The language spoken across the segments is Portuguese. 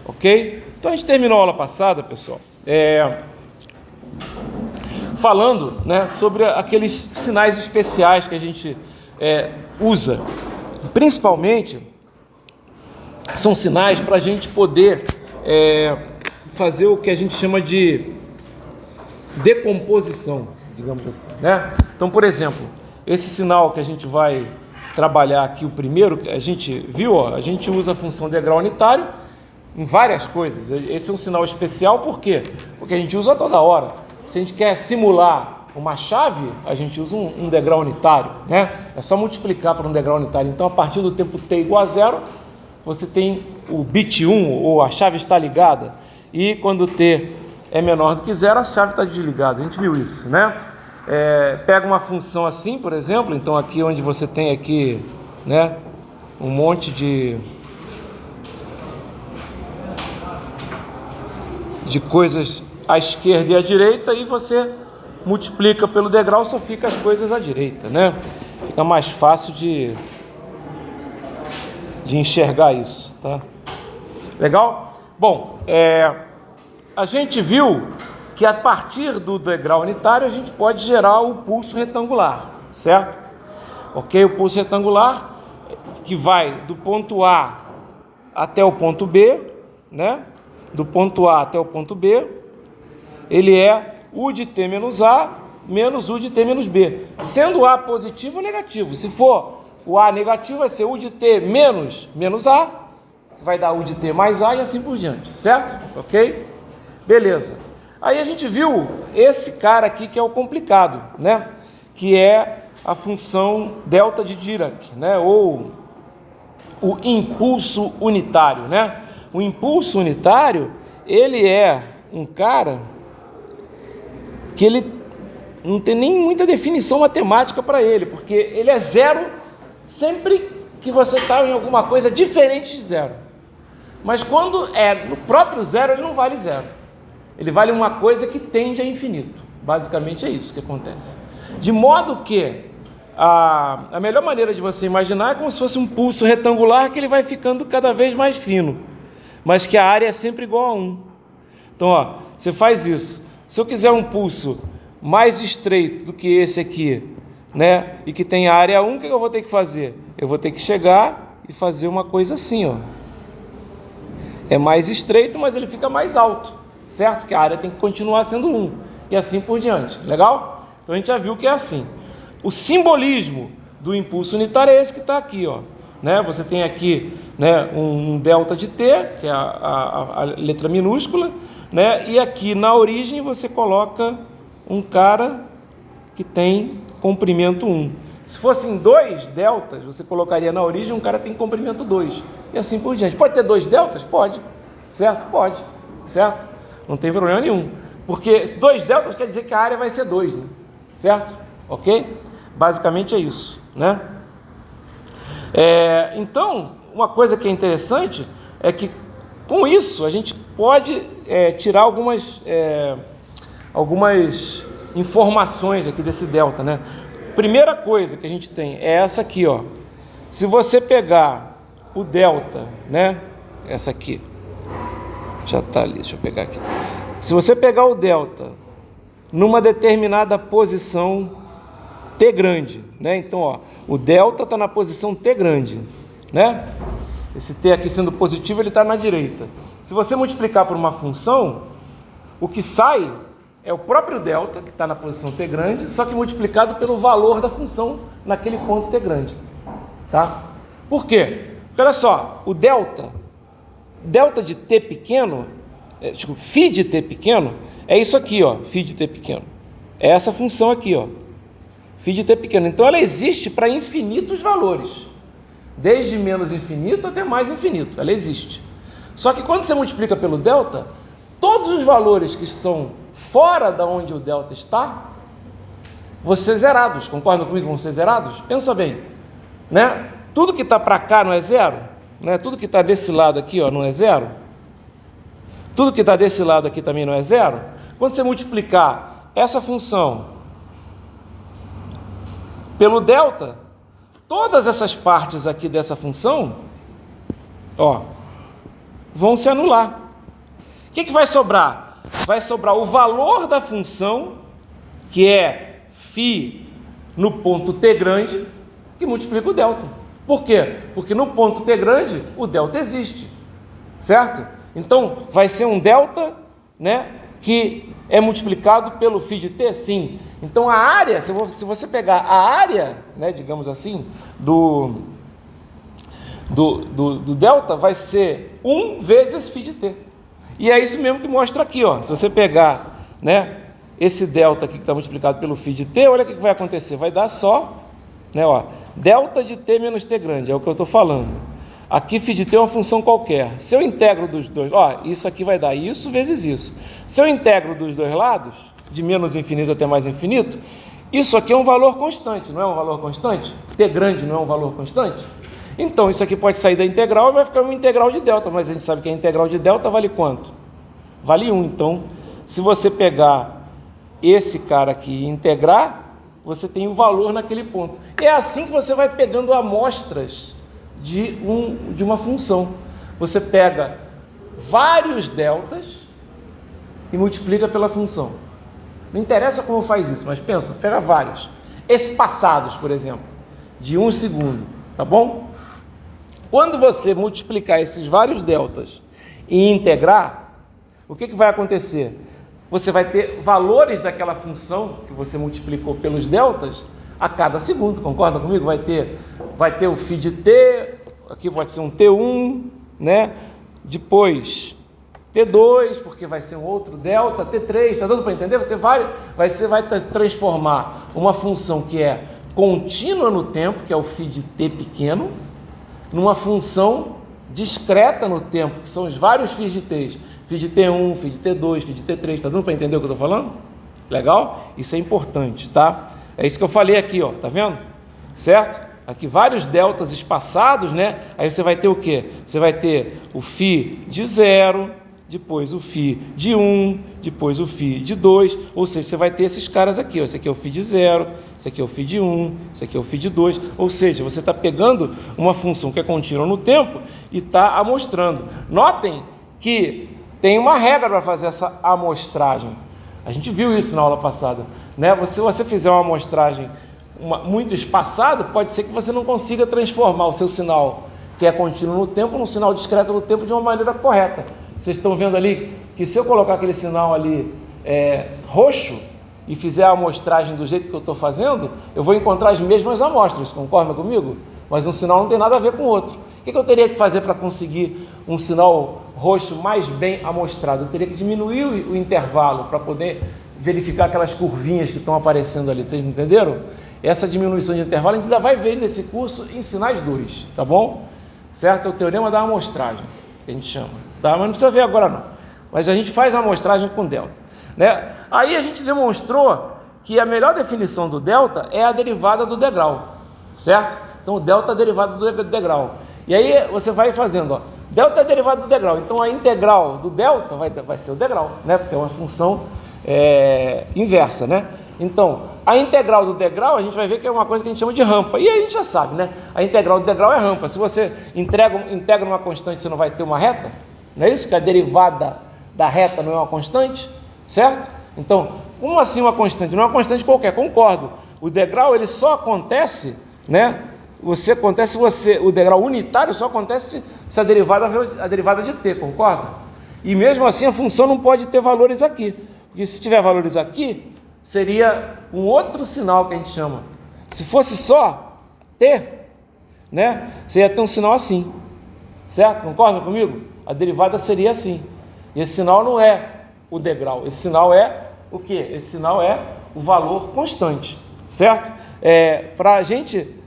ok? Então a gente terminou a aula passada, pessoal, falando, né, sobre aqueles sinais especiais que a gente usa. Principalmente, são sinais para a gente poder fazer o que a gente chama de decomposição, digamos assim, né? Então, por exemplo, esse sinal que a gente vai trabalhar aqui, o primeiro que a gente viu, ó, a gente usa a função degrau unitário em várias coisas. Esse é um sinal especial, por quê? Porque a gente usa toda hora. Se a gente quer simular uma chave, a gente usa um degrau unitário, né? É só multiplicar por um degrau unitário. Então, a partir do tempo t igual a 0, você tem o bit 1, ou a chave está ligada, e quando t é menor do que 0, a chave está desligada. A gente viu isso, né? Pega uma função assim, por exemplo, então aqui onde você tem aqui, né, um monte de coisas à esquerda e à direita, e você multiplica pelo degrau, só fica as coisas à direita, né? Fica mais fácil de enxergar isso, tá? Legal? Bom, a gente viu que a partir do degrau unitário a gente pode gerar o pulso retangular, certo? Ok? O pulso retangular que vai do ponto A até o ponto B, né? Do ponto A até o ponto B, ele é U de T menos A menos U de T menos B, sendo A positivo ou negativo. Se for o A negativo, vai ser U de T menos A, que vai dar U de T mais A e assim por diante, certo? Ok? Beleza. Aí a gente viu esse cara aqui que é o complicado, né? Que é a função delta de Dirac, né? Ou o impulso unitário, né? O impulso unitário, ele é um cara que ele não tem nem muita definição matemática para ele, porque ele é zero sempre que você está em alguma coisa diferente de zero. Mas quando é no próprio zero, ele não vale zero. Ele vale uma coisa que tende a infinito. Basicamente é isso que acontece. De modo que a melhor maneira de você imaginar é como se fosse um pulso retangular que ele vai ficando cada vez mais fino, mas que a área é sempre igual a 1. Então, ó, você faz isso. Se eu quiser um pulso mais estreito do que esse aqui, né, e que tem a área 1, o que eu vou ter que fazer? Eu vou ter que chegar e fazer uma coisa assim, ó. É mais estreito, mas ele fica mais alto, certo? Que a área tem que continuar sendo 1, e assim por diante. Legal? Então a gente já viu que é assim. O simbolismo do impulso unitário é esse que está aqui, ó. Né? Você tem aqui, né, um delta de T, que é a letra minúscula, né? E aqui na origem você coloca um cara que tem comprimento 1. Se fossem 2 deltas, você colocaria na origem um cara que tem comprimento 2, e assim por diante. Pode ter 2 deltas? Pode, certo? Pode, certo? Não tem problema nenhum, porque 2 deltas quer dizer que a área vai ser 2, né? Certo? Ok? Basicamente é isso, né? Então, uma coisa que é interessante é que com isso a gente pode tirar algumas informações aqui desse delta, né? Primeira coisa que a gente tem é essa aqui, ó. Se você pegar o delta, né? Essa aqui já tá ali, deixa eu pegar aqui. Se você pegar o delta numa determinada posição T grande, né? Então, ó, o delta está na posição T grande, né? Esse T aqui sendo positivo, ele está na direita. Se você multiplicar por uma função, o que sai é o próprio delta, que está na posição T grande, só que multiplicado pelo valor da função naquele ponto T grande, tá? Por quê? Porque olha só, o delta de T pequeno, φ de T pequeno, é isso aqui, ó, φ de T pequeno. É essa função aqui, ó, φ de T pequeno. Então ela existe para infinitos valores, desde menos infinito até mais infinito, ela existe. Só que quando você multiplica pelo delta, todos os valores que estão fora da onde o delta está, vão ser zerados. Concordam comigo? Vão ser zerados? Pensa bem, né? Tudo que está para cá não é zero, né? Tudo que está desse lado aqui, ó, não é zero. Tudo que está desse lado aqui também não é zero. Quando você multiplicar essa função pelo delta, todas essas partes aqui dessa função, ó, vão se anular. O que vai sobrar? Vai sobrar o valor da função, que é φ no ponto t grande, que multiplica o delta. Por quê? Porque no ponto t grande, o delta existe, certo? Então, vai ser um delta, né, que é multiplicado pelo φ de t? Sim. Então, a área, se você pegar a área, né, digamos assim, do delta, vai ser 1 vezes φ de t. E é isso mesmo que mostra aqui, ó. Se você pegar, né, esse delta aqui que está multiplicado pelo φ de t, olha o que vai acontecer. Vai dar só, né, ó, delta de t menos t grande, é o que eu estou falando. Aqui φ de t é uma função qualquer. Se eu integro dos dois, ó, isso aqui vai dar isso vezes isso. Se eu integro dos dois lados, de menos infinito até mais infinito, isso aqui é um valor constante, não é um valor constante? T grande não é um valor constante? Então, isso aqui pode sair da integral e vai ficar uma integral de delta, mas a gente sabe que a integral de delta vale quanto? Vale 1. Então, se você pegar esse cara aqui e integrar, você tem o valor naquele ponto. E é assim que você vai pegando amostras de uma função. Você pega vários deltas e multiplica pela função. Não interessa como faz isso, mas pensa, pega vários. Espaçados, por exemplo, de 1 segundo, tá bom? Quando você multiplicar esses vários deltas e integrar, o que vai acontecer? Você vai ter valores daquela função que você multiplicou pelos deltas a cada segundo, concorda comigo? Vai ter o φ de t, aqui pode ser um t1, né? Depois t2, porque vai ser um outro delta, t3, está dando para entender? Você vai transformar uma função que é contínua no tempo, que é o φ de t pequeno, numa função discreta no tempo, que são os vários φ de t. φ de t1, φ de t2, φ de t3, está dando para entender o que eu estou falando? Legal? Isso é importante, tá? É isso que eu falei aqui, ó, tá vendo? Certo? Aqui vários deltas espaçados, né? Aí você vai ter o quê? Você vai ter o φ de 0, depois o φ de 1, depois o φ de 2, ou seja, você vai ter esses caras aqui, ó. Esse aqui é o φ de 0, esse aqui é o φ de 1, esse aqui é o φ de 2, ou seja, você está pegando uma função que é contínua no tempo e está amostrando. Notem que tem uma regra para fazer essa amostragem. A gente viu isso na aula passada, né? Se você fizer uma amostragem muito espaçada, pode ser que você não consiga transformar o seu sinal, que é contínuo no tempo, num sinal discreto no tempo de uma maneira correta. Vocês estão vendo ali que se eu colocar aquele sinal ali roxo e fizer a amostragem do jeito que eu estou fazendo, eu vou encontrar as mesmas amostras, concorda comigo? Mas um sinal não tem nada a ver com o outro. O que eu teria que fazer para conseguir um sinal roxo mais bem amostrado? Eu teria que diminuir o intervalo para poder verificar aquelas curvinhas que estão aparecendo ali. Vocês entenderam? Essa diminuição de intervalo a gente ainda vai ver nesse curso em sinais 2, tá bom? Certo? É o teorema da amostragem, que a gente chama. Tá? Mas não precisa ver agora não. Mas a gente faz a amostragem com delta, né? Aí a gente demonstrou que a melhor definição do delta é a derivada do degrau, certo? Então o delta é a derivada do degrau. E aí você vai fazendo, ó, delta é derivada do degrau, então a integral do delta vai ser o degrau, né? Porque é uma função inversa, né? Então, a integral do degrau, a gente vai ver que é uma coisa que a gente chama de rampa. E aí a gente já sabe, né? A integral do degrau é rampa. Se você integra uma constante, você não vai ter uma reta, não é isso? Que a derivada da reta não é uma constante, certo? Então, como assim uma constante? Não é uma constante qualquer, concordo. O degrau, ele só acontece, né? O degrau unitário só acontece se a derivada de t, concorda? E mesmo assim a função não pode ter valores aqui, porque se tiver valores aqui, seria um outro sinal que a gente chama. Se fosse só t, né, você ia ter um sinal assim, certo? Concorda comigo? A derivada seria assim. E esse sinal não é o degrau, esse sinal é o quê? Esse sinal é o valor constante, certo? Para a gente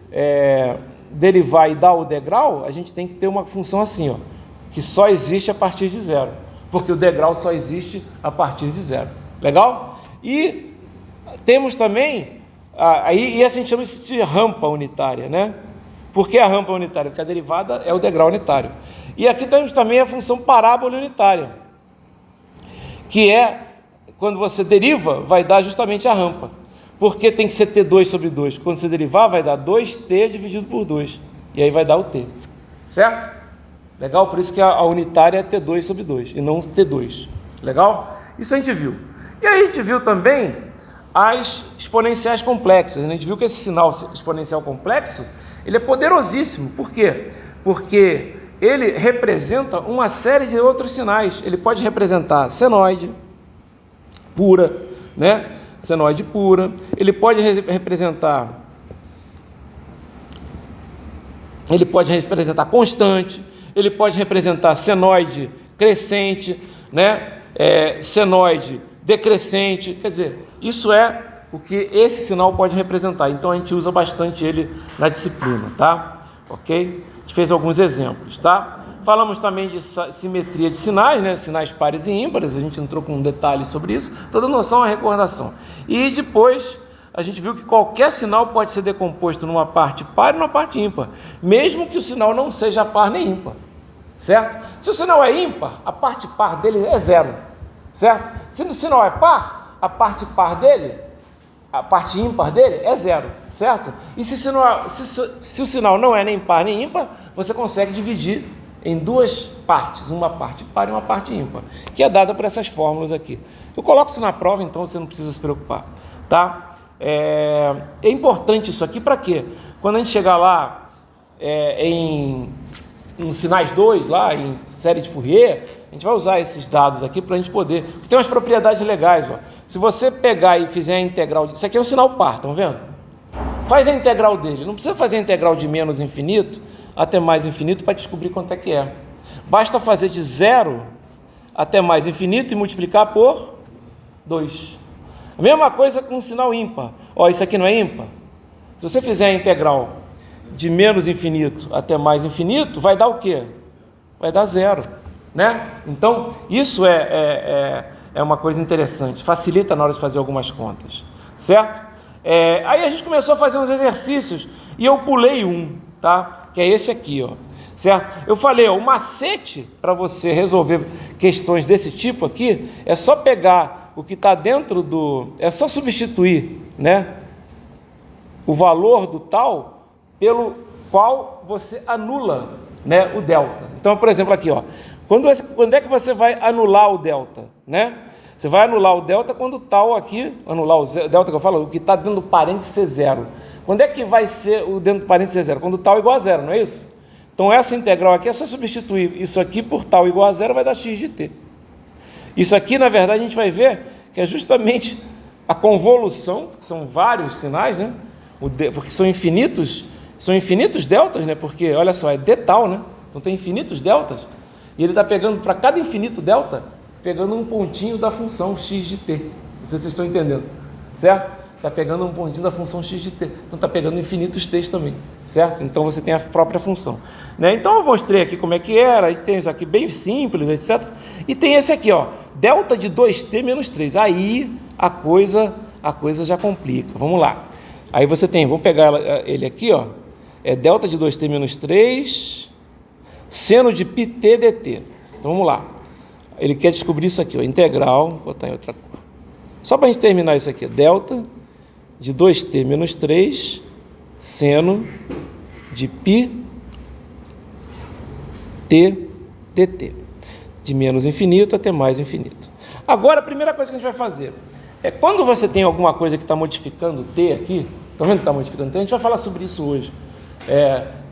derivar e dar o degrau, a gente tem que ter uma função assim, ó, que só existe a partir de 0, porque o degrau só existe a partir de 0. Legal? E temos também, aí a gente chama isso de rampa unitária, né? Por que a rampa unitária? Porque a derivada é o degrau unitário. E aqui temos também a função parábola unitária, que é, quando você deriva, vai dar justamente a rampa. Porque tem que ser t2 sobre 2. Quando você derivar, vai dar 2t dividido por 2. E aí vai dar o t. Certo? Legal? Por isso que a unitária é T2 sobre 2 e não T2. Legal? Isso a gente viu. E aí a gente viu também as exponenciais complexas. A gente viu que esse sinal exponencial complexo, ele é poderosíssimo. Por quê? Porque ele representa uma série de outros sinais. Ele pode representar senoide pura, né? Senoide pura. Ele pode representar constante. Ele pode representar senoide crescente, né? Senoide decrescente. Quer dizer, isso é o que esse sinal pode representar. Então a gente usa bastante ele na disciplina, tá? Ok? A gente fez alguns exemplos, tá? Falamos também de simetria de sinais, né? Sinais pares e ímpares, a gente entrou com um detalhe sobre isso, toda noção é recordação. E depois a gente viu que qualquer sinal pode ser decomposto numa parte par e numa parte ímpar, mesmo que o sinal não seja par nem ímpar, certo? Se o sinal é ímpar, a parte par dele é zero, certo? Se o sinal é par, a parte par dele, a parte ímpar dele é zero, certo? E se o sinal não é nem par nem ímpar, você consegue dividir em duas partes, uma parte par e uma parte ímpar, que é dada por essas fórmulas aqui. Eu coloco isso na prova, então você não precisa se preocupar, tá? É importante isso aqui para quê? Quando a gente chegar lá nos sinais 2, lá em série de Fourier, a gente vai usar esses dados aqui para a gente poder... Porque tem umas propriedades legais, ó. Se você pegar e fizer a integral... Isso aqui é um sinal par, estão vendo? Faz a integral dele. Não precisa fazer a integral de menos infinito até mais infinito para descobrir quanto é que é. Basta fazer de 0 até mais infinito e multiplicar por 2. A mesma coisa com um sinal ímpar. Ó, isso aqui não é ímpar? Se você fizer a integral de menos infinito até mais infinito, vai dar o quê? Vai dar 0, né? Então, isso é uma coisa interessante, facilita na hora de fazer algumas contas, certo? Aí a gente começou a fazer uns exercícios e eu pulei um, tá? Que é esse aqui, ó, certo? Eu falei, ó, o macete para você resolver questões desse tipo aqui é só pegar o que está dentro é só substituir, né, o valor do tal pelo qual você anula, né, o delta. Então, por exemplo, aqui, ó, quando é que você vai anular o delta, né? Você vai anular o delta quando o tal aqui, anular o delta que eu falo, o que está dentro do parênteses é zero. Quando é que vai ser o dentro do parênteses é zero? Quando o tal é igual a zero, não é isso? Então, essa integral aqui é só substituir isso aqui por tal igual a zero, vai dar x de t. Isso aqui, na verdade, a gente vai ver que é justamente a convolução, que são vários sinais, né? Porque são infinitos deltas, né? Porque, olha só, é d tal, né? Então tem infinitos deltas. E ele está pegando, para cada infinito delta, pegando um pontinho da função x de t. Não sei se vocês estão entendendo, certo? Está pegando um pontinho da função x de t. Então está pegando infinitos t's também, certo? Então você tem a própria função, né? Então eu mostrei aqui como é que era. A gente tem isso aqui bem simples, etc. E tem esse aqui, ó, delta de 2t menos 3. Aí a coisa já complica. Vamos lá. Aí você tem, vamos pegar ele aqui, ó, é delta de 2t menos 3, seno de πt dt. Então vamos lá. Ele quer descobrir isso aqui, ó, integral, vou botar em outra cor. Só para a gente terminar isso aqui, delta de 2t menos 3, seno de πt dt, de menos infinito até mais infinito. Agora, a primeira coisa que a gente vai fazer é, quando você tem alguma coisa que está modificando t aqui, estão vendo que está modificando t? A gente vai falar sobre isso hoje.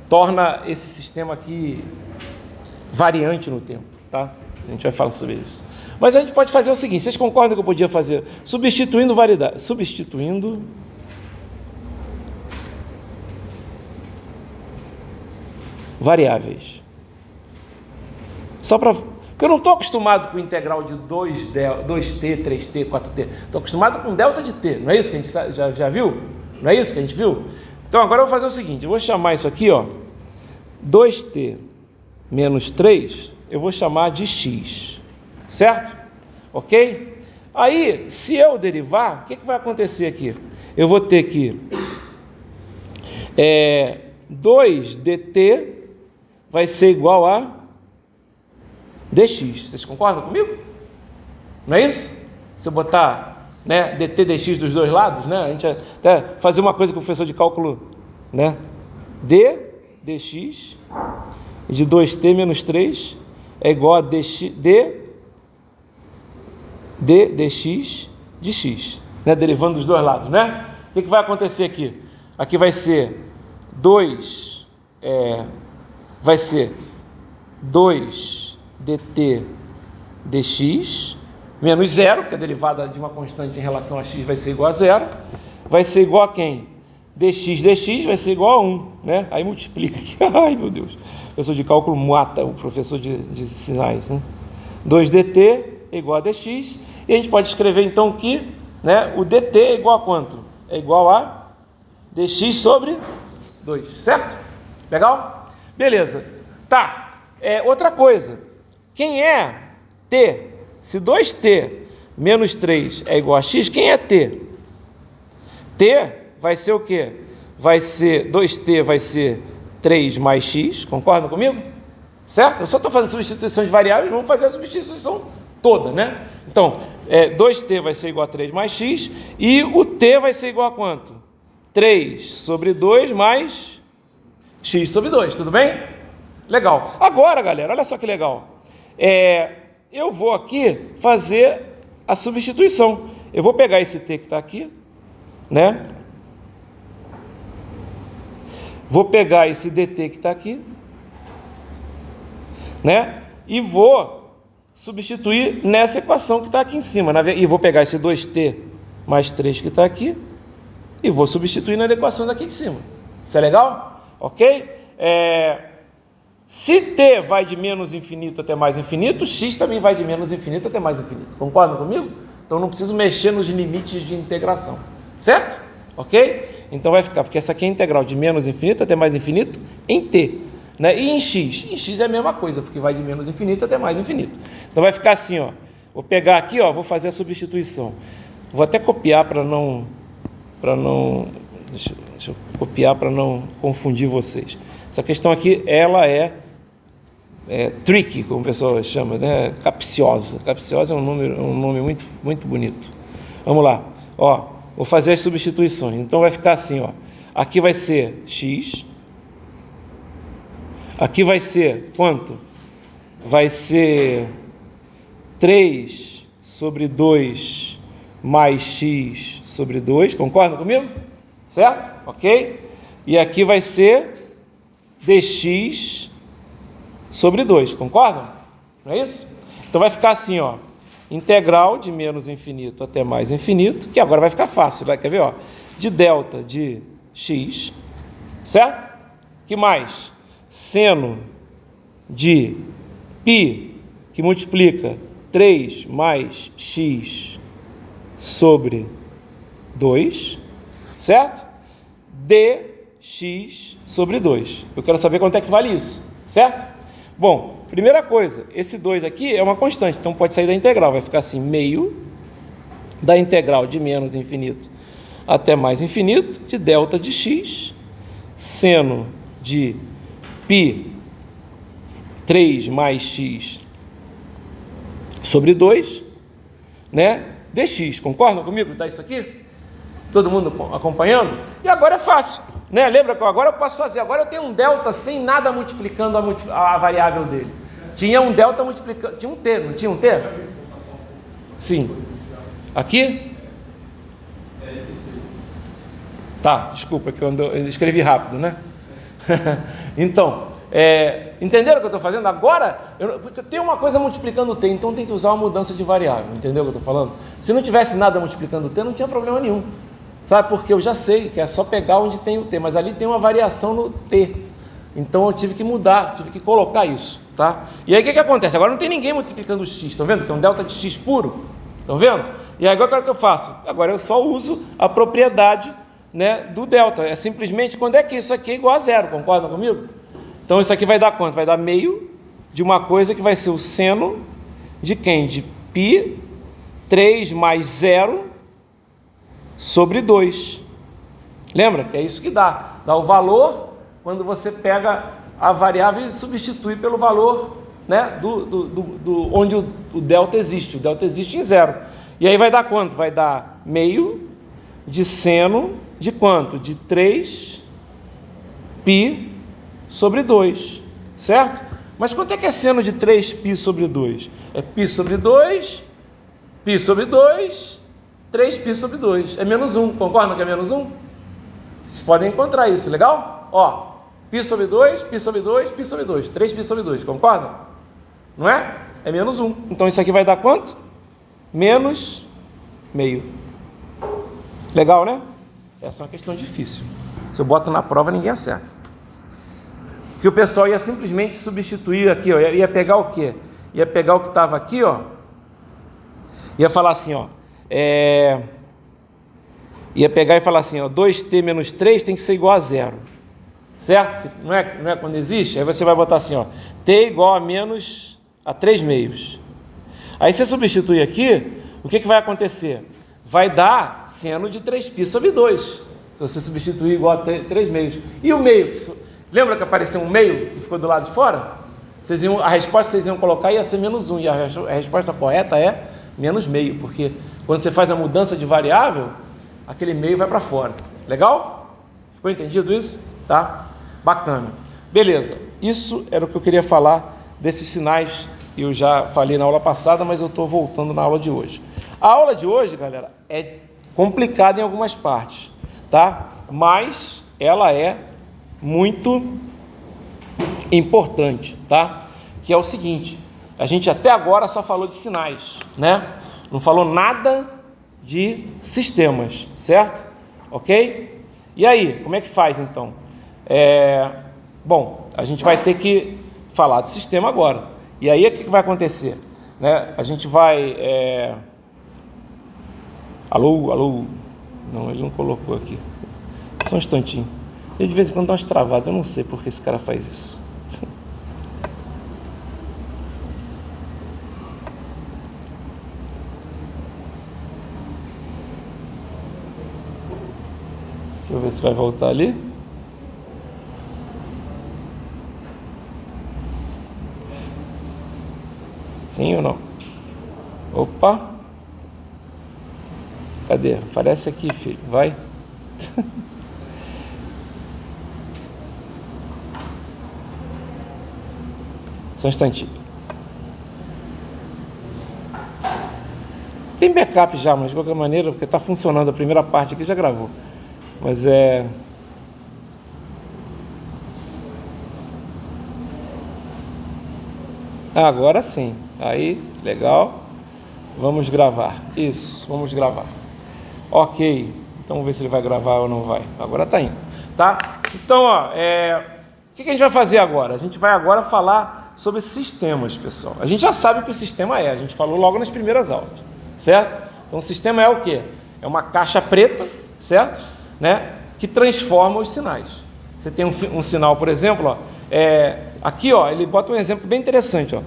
Torna esse sistema aqui variante no tempo, tá? A gente vai falar sobre isso. Mas a gente pode fazer o seguinte, vocês concordam que eu podia fazer? Substituindo variáveis. Só para... Porque eu não estou acostumado com integral de 2t, 3t, 4t. Estou acostumado com delta de t. Não é isso que a gente já viu? Não é isso que a gente viu? Então agora eu vou fazer o seguinte, eu vou chamar isso aqui, ó, 2t menos 3, eu vou chamar de x, certo? Ok? Aí, se eu derivar, o que vai acontecer aqui? Eu vou ter que 2dt vai ser igual a dx. Vocês concordam comigo? Não é isso? Se eu botar, né, dt dx dos dois lados, né, a gente até fazer uma coisa com o professor de cálculo, né, d dx de 2t menos 3 é igual a dx de x, né? Derivando dos dois lados, né? O que vai acontecer aqui? Aqui vai ser 2 dt dx menos 0, que a derivada de uma constante em relação a x vai ser igual a 0, vai ser igual a quem? Dx vai ser igual a 1, né? Aí multiplica aqui, ai meu Deus, o professor de cálculo mata o professor de sinais, né? 2dt é igual a dx, e a gente pode escrever então que, né, o dt é igual a quanto? É igual a dx sobre 2, certo? Legal? Beleza. Tá, outra coisa, quem é t? Se 2t menos 3 é igual a x, quem é t? T vai ser o quê? Vai ser 2t vai ser 3 mais x, concorda comigo? Certo? Eu só estou fazendo substituição de variáveis, vamos fazer a substituição toda, né? Então, 2t vai ser igual a 3 mais x, e o t vai ser igual a quanto? 3 sobre 2 mais x sobre 2, tudo bem? Legal. Agora, galera, olha só que legal. Eu vou aqui fazer a substituição. Eu vou pegar esse t que está aqui, né? Vou pegar esse dt que está aqui, né? E vou substituir nessa equação que está aqui em cima. E vou pegar esse 2t mais 3 que está aqui e vou substituir na equação daqui de cima. Isso é legal? Ok? Se t vai de menos infinito até mais infinito, x também vai de menos infinito até mais infinito. Concordam comigo? Então não preciso mexer nos limites de integração. Certo? Ok? Então vai ficar, porque essa aqui é a integral de menos infinito até mais infinito em t. Né? E em x? Em x é a mesma coisa, porque vai de menos infinito até mais infinito. Então vai ficar assim, ó. Vou pegar aqui, ó, vou fazer a substituição. Vou até copiar para não deixa eu copiar para não confundir vocês. Essa questão aqui, ela é tricky, como o pessoal chama, né? Capciosa. Capciosa é um nome muito, muito bonito. Vamos lá. Ó, vou fazer as substituições. Então vai ficar assim, ó. Aqui vai ser x. Aqui vai ser quanto? Vai ser 3 sobre 2 mais x sobre 2. Concordam comigo? Certo? Ok? E aqui vai ser dx sobre 2. Concordam? Não é isso? Então vai ficar assim, ó. Integral de menos infinito até mais infinito, que agora vai ficar fácil, né? Quer ver, ó? De delta de x, certo? Que mais? Seno de π, que multiplica 3 mais x sobre 2, certo? dx sobre 2. Eu quero saber quanto é que vale isso, certo? Bom, primeira coisa, esse 2 aqui é uma constante, então pode sair da integral, vai ficar assim, meio da integral de menos infinito até mais infinito, de delta de x, seno de π 3 mais x sobre 2, né? dx, concordam comigo? Tá isso aqui? Todo mundo acompanhando? E agora é fácil, né? Lembra que agora eu posso fazer, agora eu tenho um delta sem nada multiplicando a variável dele. Tinha um delta multiplicando, tinha um t, não tinha um t? Sim. Aqui? Tá, desculpa que eu escrevi rápido, né? Então, entenderam o que eu estou fazendo? Agora, porque tem uma coisa multiplicando o t, então tem que usar uma mudança de variável, entendeu o que eu estou falando? Se não tivesse nada multiplicando o t, não tinha problema nenhum. Sabe, porque eu já sei que é só pegar onde tem o t, mas ali tem uma variação no t. Então eu tive que mudar, tive que colocar isso, tá? E aí o que acontece? Agora não tem ninguém multiplicando o x, estão vendo? Que é um delta de x puro, estão vendo? E aí agora o que eu faço? Agora eu só uso a propriedade, né, do delta. É simplesmente quando é que isso aqui é igual a zero, concordam comigo? Então isso aqui vai dar quanto? Vai dar meio de uma coisa que vai ser o seno de quem? De π 3 mais 0 sobre 2. Lembra que é isso que dá? Dá o valor quando você pega a variável e substitui pelo valor, né, onde o delta existe. O delta existe em 0. E aí vai dar quanto? Vai dar meio de seno de quanto? De 3 π sobre 2. certo? Mas quanto é que é seno de 3π sobre 2? É π sobre 2, π sobre 2, 3π sobre 2. É menos 1, concordam que é menos 1? Vocês podem encontrar isso, legal? Ó, π sobre 2, π sobre 2, π sobre 2, 3π sobre 2, concordam? Não é? É menos 1. Então isso aqui vai dar quanto? Menos meio. Legal, né? Essa é uma questão difícil. Se eu boto na prova, ninguém acerta. Que o pessoal ia simplesmente substituir aqui, ó, ia pegar o quê? Ia pegar o que estava aqui, ó, ia falar assim, ó, ia pegar e falar assim, ó, 2t menos 3 tem que ser igual a 0, certo? Não é quando existe? Aí você vai botar assim, ó, t igual a menos a 3 meios. Aí você substitui aqui, o que vai acontecer? Vai dar seno de 3π sobre 2, se você substituir igual a 3 meios. E o meio? Lembra que apareceu um meio que ficou do lado de fora? A resposta que vocês iam colocar ia ser menos 1, e a resposta correta é menos meio, porque quando você faz a mudança de variável, aquele meio vai para fora. Legal? Ficou entendido isso? Tá? Bacana. Beleza. Isso era o que eu queria falar desses sinais. Eu já falei na aula passada, mas eu estou voltando na aula de hoje. A aula de hoje, galera, é complicada em algumas partes, tá? Mas ela é muito importante, tá? Que é o seguinte, a gente até agora só falou de sinais, né? Não falou nada de sistemas, certo? Ok? E aí, como é que faz então? Bom, a gente vai ter que falar de sistema agora. E aí, o que vai acontecer? Né? A gente vai... Alô? Não, ele não colocou aqui. Só um instantinho. Ele de vez em quando dá umas travadas. Eu não sei por que esse cara faz isso. Deixa eu ver se vai voltar ali. Sim ou não? Opa! Cadê? Aparece aqui, filho. Vai. Só um instantinho. Tem backup já, mas de qualquer maneira, porque está funcionando a primeira parte aqui, já gravou. Mas agora sim. Aí, legal. Vamos gravar. Isso, vamos gravar. Ok. Então vamos ver se ele vai gravar ou não vai. Agora tá indo, tá? Então, ó, o que a gente vai fazer agora? A gente vai agora falar sobre sistemas, pessoal. A gente já sabe o que o sistema é. A gente falou logo nas primeiras aulas, certo? Então, o sistema é o quê? É uma caixa preta, certo? Né? Que transforma os sinais. Você tem um sinal, por exemplo, ó, aqui, ó, ele bota um exemplo bem interessante, ó.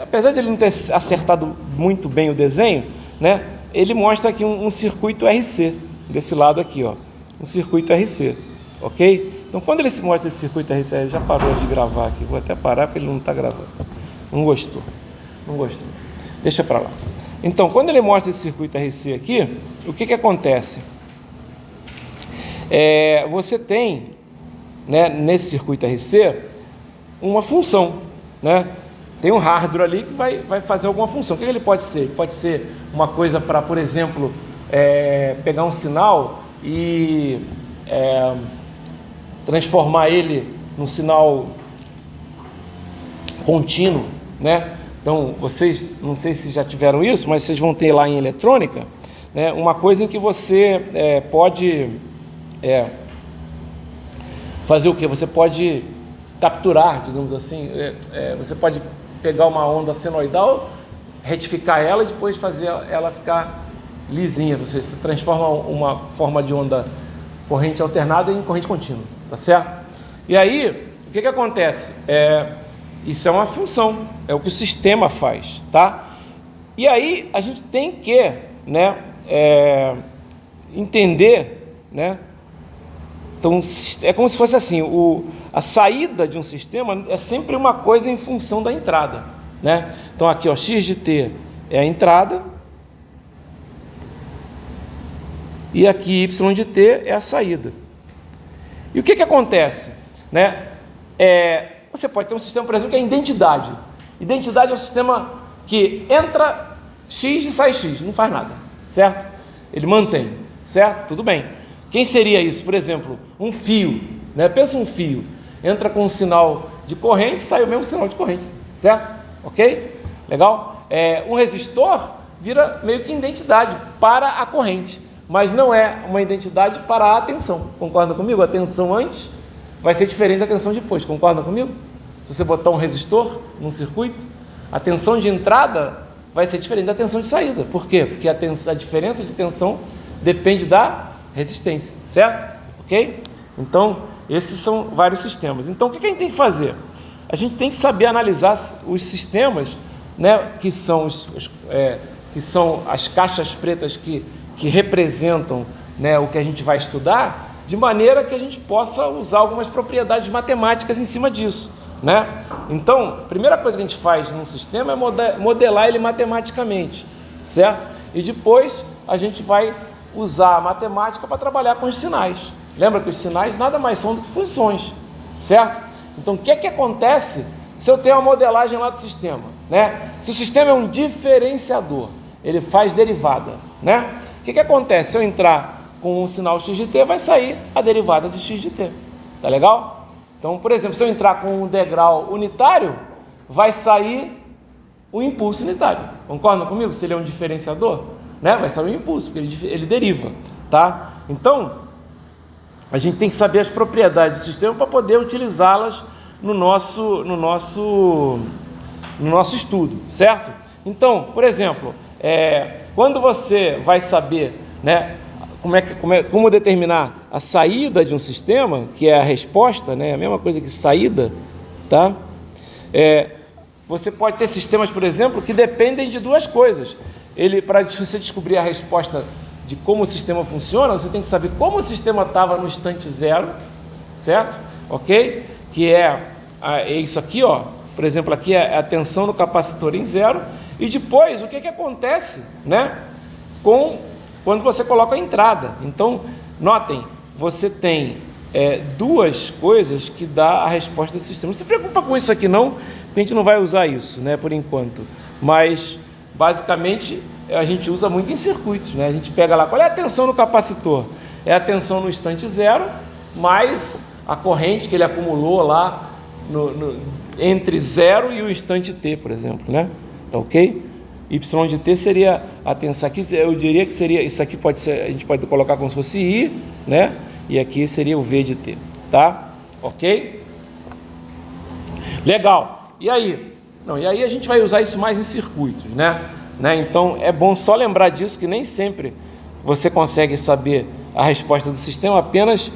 Apesar de ele não ter acertado muito bem o desenho, né? Ele mostra aqui um circuito RC, desse lado aqui, ó, um circuito RC, ok? Então, quando ele se mostra esse circuito RC, ele já parou de gravar aqui, vou até parar porque ele não está gravando, não gostou, deixa para lá. Então, quando ele mostra esse circuito RC aqui, o que acontece? Você tem, né, nesse circuito RC, uma função, né? Tem um hardware ali que vai fazer alguma função. O que ele pode ser? Ele pode ser uma coisa para, por exemplo, pegar um sinal e transformar ele num sinal contínuo, né? Então, vocês, não sei se já tiveram isso, mas vocês vão ter lá em eletrônica, né, uma coisa em que você pode fazer o quê? Você pode capturar, digamos assim, você pode pegar uma onda senoidal, retificar ela e depois fazer ela ficar lisinha. Você transforma uma forma de onda corrente alternada em corrente contínua, tá certo? E aí, o que acontece? Isso é uma função, é o que o sistema faz, tá? E aí, a gente tem que, né, entender, né? Então, é como se fosse assim, a saída de um sistema é sempre uma coisa em função da entrada, né? Então, aqui, ó, x de t é a entrada, e aqui y de t é a saída. E o que acontece, né? Você pode ter um sistema, por exemplo, que é identidade. Identidade é um sistema que entra X e sai X, não faz nada, certo? Ele mantém, certo? Tudo bem. Quem seria isso? Por exemplo, um fio, né? Pensa um fio, entra com um sinal de corrente, sai o mesmo sinal de corrente, certo? Ok? Legal? Um resistor vira meio que identidade para a corrente, mas não é uma identidade para a tensão. Concorda comigo? A tensão antes vai ser diferente da tensão depois. Concorda comigo? Se você botar um resistor num circuito, a tensão de entrada vai ser diferente da tensão de saída. Por quê? Porque a diferença de tensão depende da resistência, certo? Ok? Então, esses são vários sistemas. Então, o que a gente tem que fazer? A gente tem que saber analisar os sistemas, né, que são as caixas pretas que representam, né, o que a gente vai estudar, de maneira que a gente possa usar algumas propriedades matemáticas em cima disso, né? Então, a primeira coisa que a gente faz num sistema é modelar ele matematicamente, certo? E depois a gente vai usar a matemática para trabalhar com os sinais. Lembra que os sinais nada mais são do que funções, certo? Então, o que acontece se eu tenho uma modelagem lá do sistema, né? Se o sistema é um diferenciador, ele faz derivada, né? O que acontece? Se eu entrar com um sinal x de t, vai sair a derivada de x de t. Tá legal? Então, por exemplo, se eu entrar com um degrau unitário, vai sair o impulso unitário. Concordam comigo? Se ele é um diferenciador, né? Vai sair o impulso, porque ele deriva, tá? Então, a gente tem que saber as propriedades do sistema para poder utilizá-las no nosso estudo, certo? Então, por exemplo, quando você vai saber, né, como determinar a saída de um sistema, que é a resposta, né, a mesma coisa que saída, tá? Você pode ter sistemas, por exemplo, que dependem de duas coisas. Para você descobrir a resposta de como o sistema funciona, você tem que saber como o sistema estava no instante zero, certo? Ok? Que é isso aqui, ó. Por exemplo, aqui é a tensão no capacitor em zero. E depois, o que acontece, né, quando você coloca a entrada? Então, notem, você tem duas coisas que dá a resposta do sistema. Não se preocupa com isso aqui não, porque a gente não vai usar isso, né, por enquanto. Mas, basicamente, a gente usa muito em circuitos, né? A gente pega lá, qual é a tensão no capacitor? É a tensão no instante zero, mais a corrente que ele acumulou lá entre zero e o instante t, por exemplo, né? Tá ok? Y de t seria a tensão aqui, eu diria que seria, isso aqui pode ser, a gente pode colocar como se fosse I, né? E aqui seria o V de t, tá? Ok? Legal. E aí? E aí a gente vai usar isso mais em circuitos, né? Então é bom só lembrar disso, que nem sempre você consegue saber a resposta do sistema apenas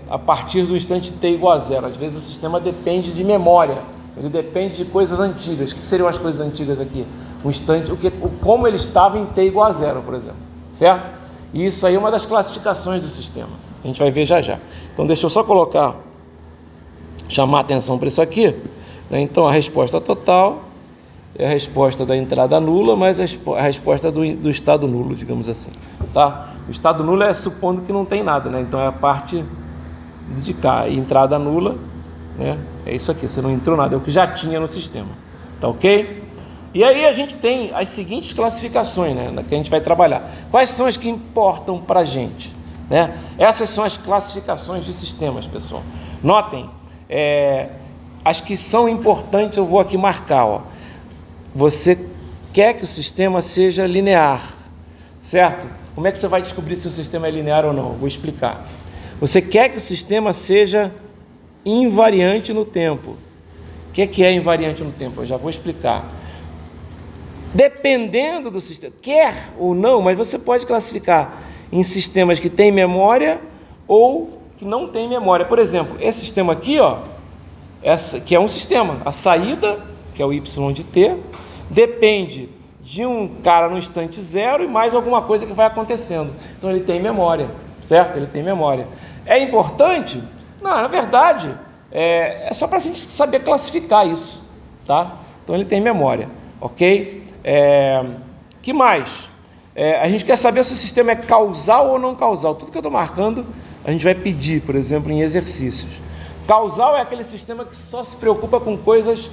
a partir do instante t igual a zero. Às vezes o sistema depende de memória, ele depende de coisas antigas. O que seriam as coisas antigas aqui? Como ele estava em t igual a zero, por exemplo, certo? E isso aí é uma das classificações do sistema, a gente vai ver já já. Então deixa eu só chamar a atenção para isso aqui, né? Então a resposta total é a resposta da entrada nula, mas a resposta do estado nulo, digamos assim, tá? O estado nulo é supondo que não tem nada, né? Então é a parte de cá, e entrada nula, né? É isso aqui, você não entrou nada, é o que já tinha no sistema, tá ok? E aí a gente tem as seguintes classificações, né, que a gente vai trabalhar. Quais são as que importam para a gente, né? Essas são as classificações de sistemas, pessoal. Notem, as que são importantes eu vou aqui marcar, ó. Você quer que o sistema seja linear, certo? Como é que você vai descobrir se o sistema é linear ou não? Vou explicar. Você quer que o sistema seja invariante no tempo. O que é invariante no tempo? Eu já vou explicar. Dependendo do sistema, quer ou não, mas você pode classificar em sistemas que têm memória ou que não têm memória. Por exemplo, esse sistema aqui, ó, que é um sistema, a saída, que é o Y de t, depende de um cara no instante zero e mais alguma coisa que vai acontecendo. Então ele tem memória, certo? Ele tem memória. É importante? Não, na verdade, é só para a gente saber classificar isso, tá? Então ele tem memória, ok? Que mais? A gente quer saber se o sistema é causal ou não causal. Tudo que eu estou marcando, a gente vai pedir, por exemplo, em exercícios, Causal é aquele sistema que só se preocupa com coisas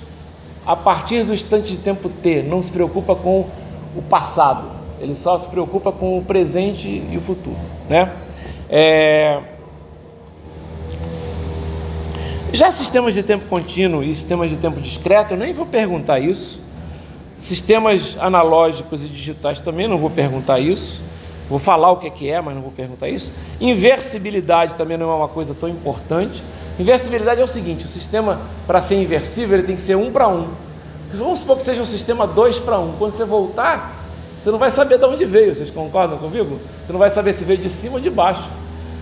a partir do instante de tempo T, não se preocupa com o passado, ele só se preocupa com o presente e o futuro, né? Já sistemas de tempo contínuo e sistemas de tempo discreto, eu nem vou perguntar isso. Sistemas analógicos e digitais também não vou perguntar isso. Vou falar o que é, mas não vou perguntar isso. Inversibilidade também não é uma coisa tão importante. Inversibilidade é o seguinte: o sistema, para ser inversível, ele tem que ser 1 para 1. Vamos supor que seja um sistema 2 para 1. Quando você voltar, você não vai saber de onde veio. Vocês concordam comigo? Você não vai saber se veio de cima ou de baixo,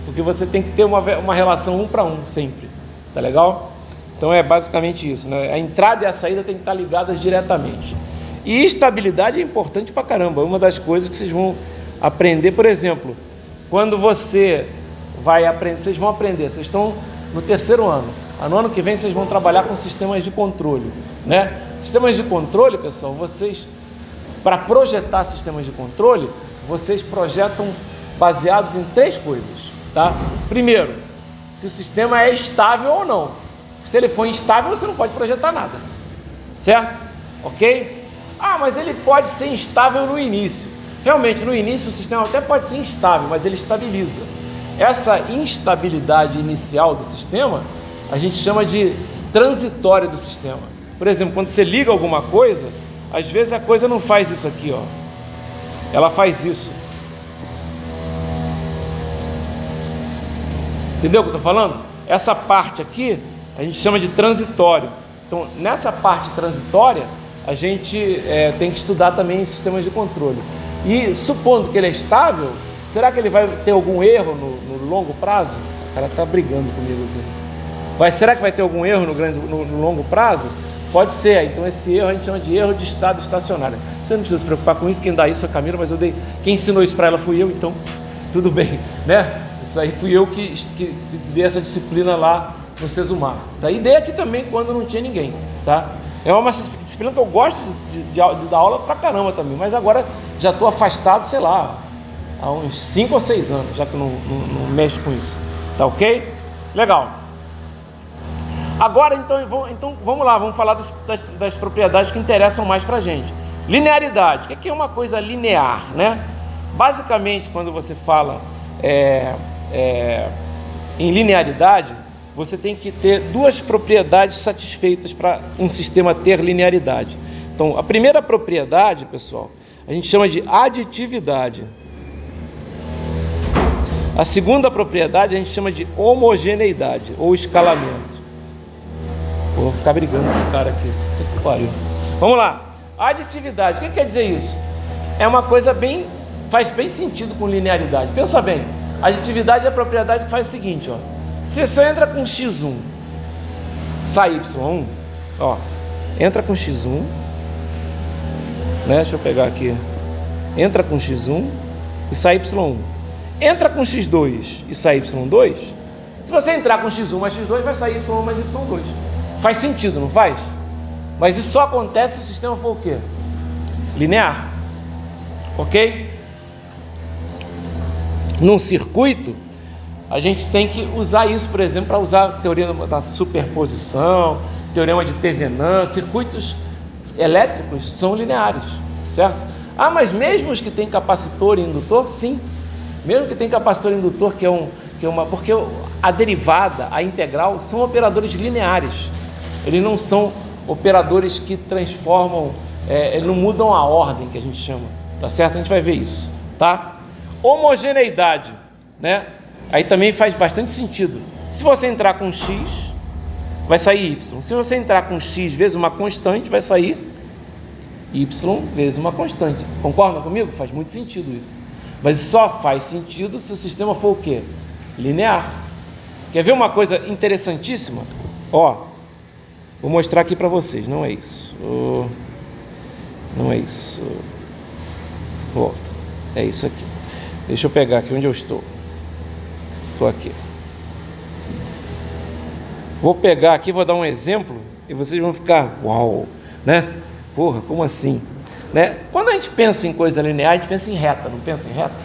porque você tem que ter uma relação 1 para 1 sempre. Tá legal? Então é basicamente isso, né? A entrada e a saída tem que estar ligadas diretamente. E estabilidade é importante pra caramba. Uma das coisas que vocês vão aprender, por exemplo, quando você vai aprender, vocês estão no 3º ano. No ano que vem vocês vão trabalhar com sistemas de controle, né? Sistemas de controle, pessoal, vocês, para projetar sistemas de controle, vocês projetam baseados em 3 coisas, tá? Primeiro, se o sistema é estável ou não. Se ele for instável, você não pode projetar nada, certo? Ok? Mas ele pode ser instável no início. Realmente, no início o sistema até pode ser instável, mas ele estabiliza. Essa instabilidade inicial do sistema, a gente chama de transitória do sistema. Por exemplo, quando você liga alguma coisa, às vezes a coisa não faz isso aqui, ó. Ela faz isso. Entendeu o que eu estou falando? Essa parte aqui, a gente chama de transitório. Então, nessa parte transitória, a gente tem que estudar também sistemas de controle. E supondo que ele é estável, será que ele vai ter algum erro no longo prazo? O cara está brigando comigo aqui. Será que vai ter algum erro no longo prazo? Pode ser. Então esse erro a gente chama de erro de estado estacionário. Você não precisa se preocupar com isso, quem dá isso é a Camila, mas quem ensinou isso para ela fui eu, então tudo bem, né? Isso aí fui eu que dei essa disciplina lá no Sesumar. Daí dei aqui também quando não tinha ninguém, tá? É uma disciplina que eu gosto de dar aula pra caramba também, mas agora já estou afastado, sei lá, há uns 5 ou 6 anos, já que eu não mexo com isso. Tá ok? Legal. Agora, então vamos lá, vamos falar das propriedades que interessam mais pra gente. Linearidade. O que é uma coisa linear, né? Basicamente, quando você fala em linearidade, você tem que ter 2 propriedades satisfeitas para um sistema ter linearidade. Então, a primeira propriedade, pessoal, a gente chama de aditividade. A segunda propriedade a gente chama de homogeneidade ou escalamento. Vou ficar brigando com o cara aqui. Que pariu. Vamos lá. Aditividade. O que quer dizer isso? É uma coisa faz bem sentido com linearidade. Pensa bem. Aditividade é a propriedade que faz o seguinte, ó. Se você entra com x1, sai y1, ó, entra com x1, né? Deixa eu pegar aqui. Entra com x1 e sai y1. Entra com x2 e sai y2. Se você entrar com x1 mais x2, vai sair y1 mais y2. Faz sentido, não faz? Mas isso só acontece se o sistema for o quê? Linear. Ok? Num circuito, a gente tem que usar isso, por exemplo, para usar a teoria da superposição, teorema de Thevenin. Circuitos elétricos são lineares, certo? Mas mesmo os que têm capacitor e indutor, sim. Mesmo que tem capacitor e indutor, porque a derivada, a integral, são operadores lineares. Eles não são operadores que transformam, eles não mudam a ordem que a gente chama, tá certo? A gente vai ver isso, tá? Homogeneidade, né? Aí também faz bastante sentido. Se você entrar com x, vai sair y. Se você entrar com x vezes uma constante, vai sair y vezes uma constante. Concordam comigo? Faz muito sentido isso. Mas só faz sentido se o sistema for o quê? Linear. Quer ver uma coisa interessantíssima? Ó, vou mostrar aqui para vocês. Não é isso. Não é isso. Volta. É isso aqui. Deixa eu pegar aqui onde eu estou. Estou aqui. Vou pegar aqui, vou dar um exemplo e vocês vão ficar, uau, né? Porra, como assim? Né? Quando a gente pensa em coisa linear, a gente pensa em reta, não pensa em reta?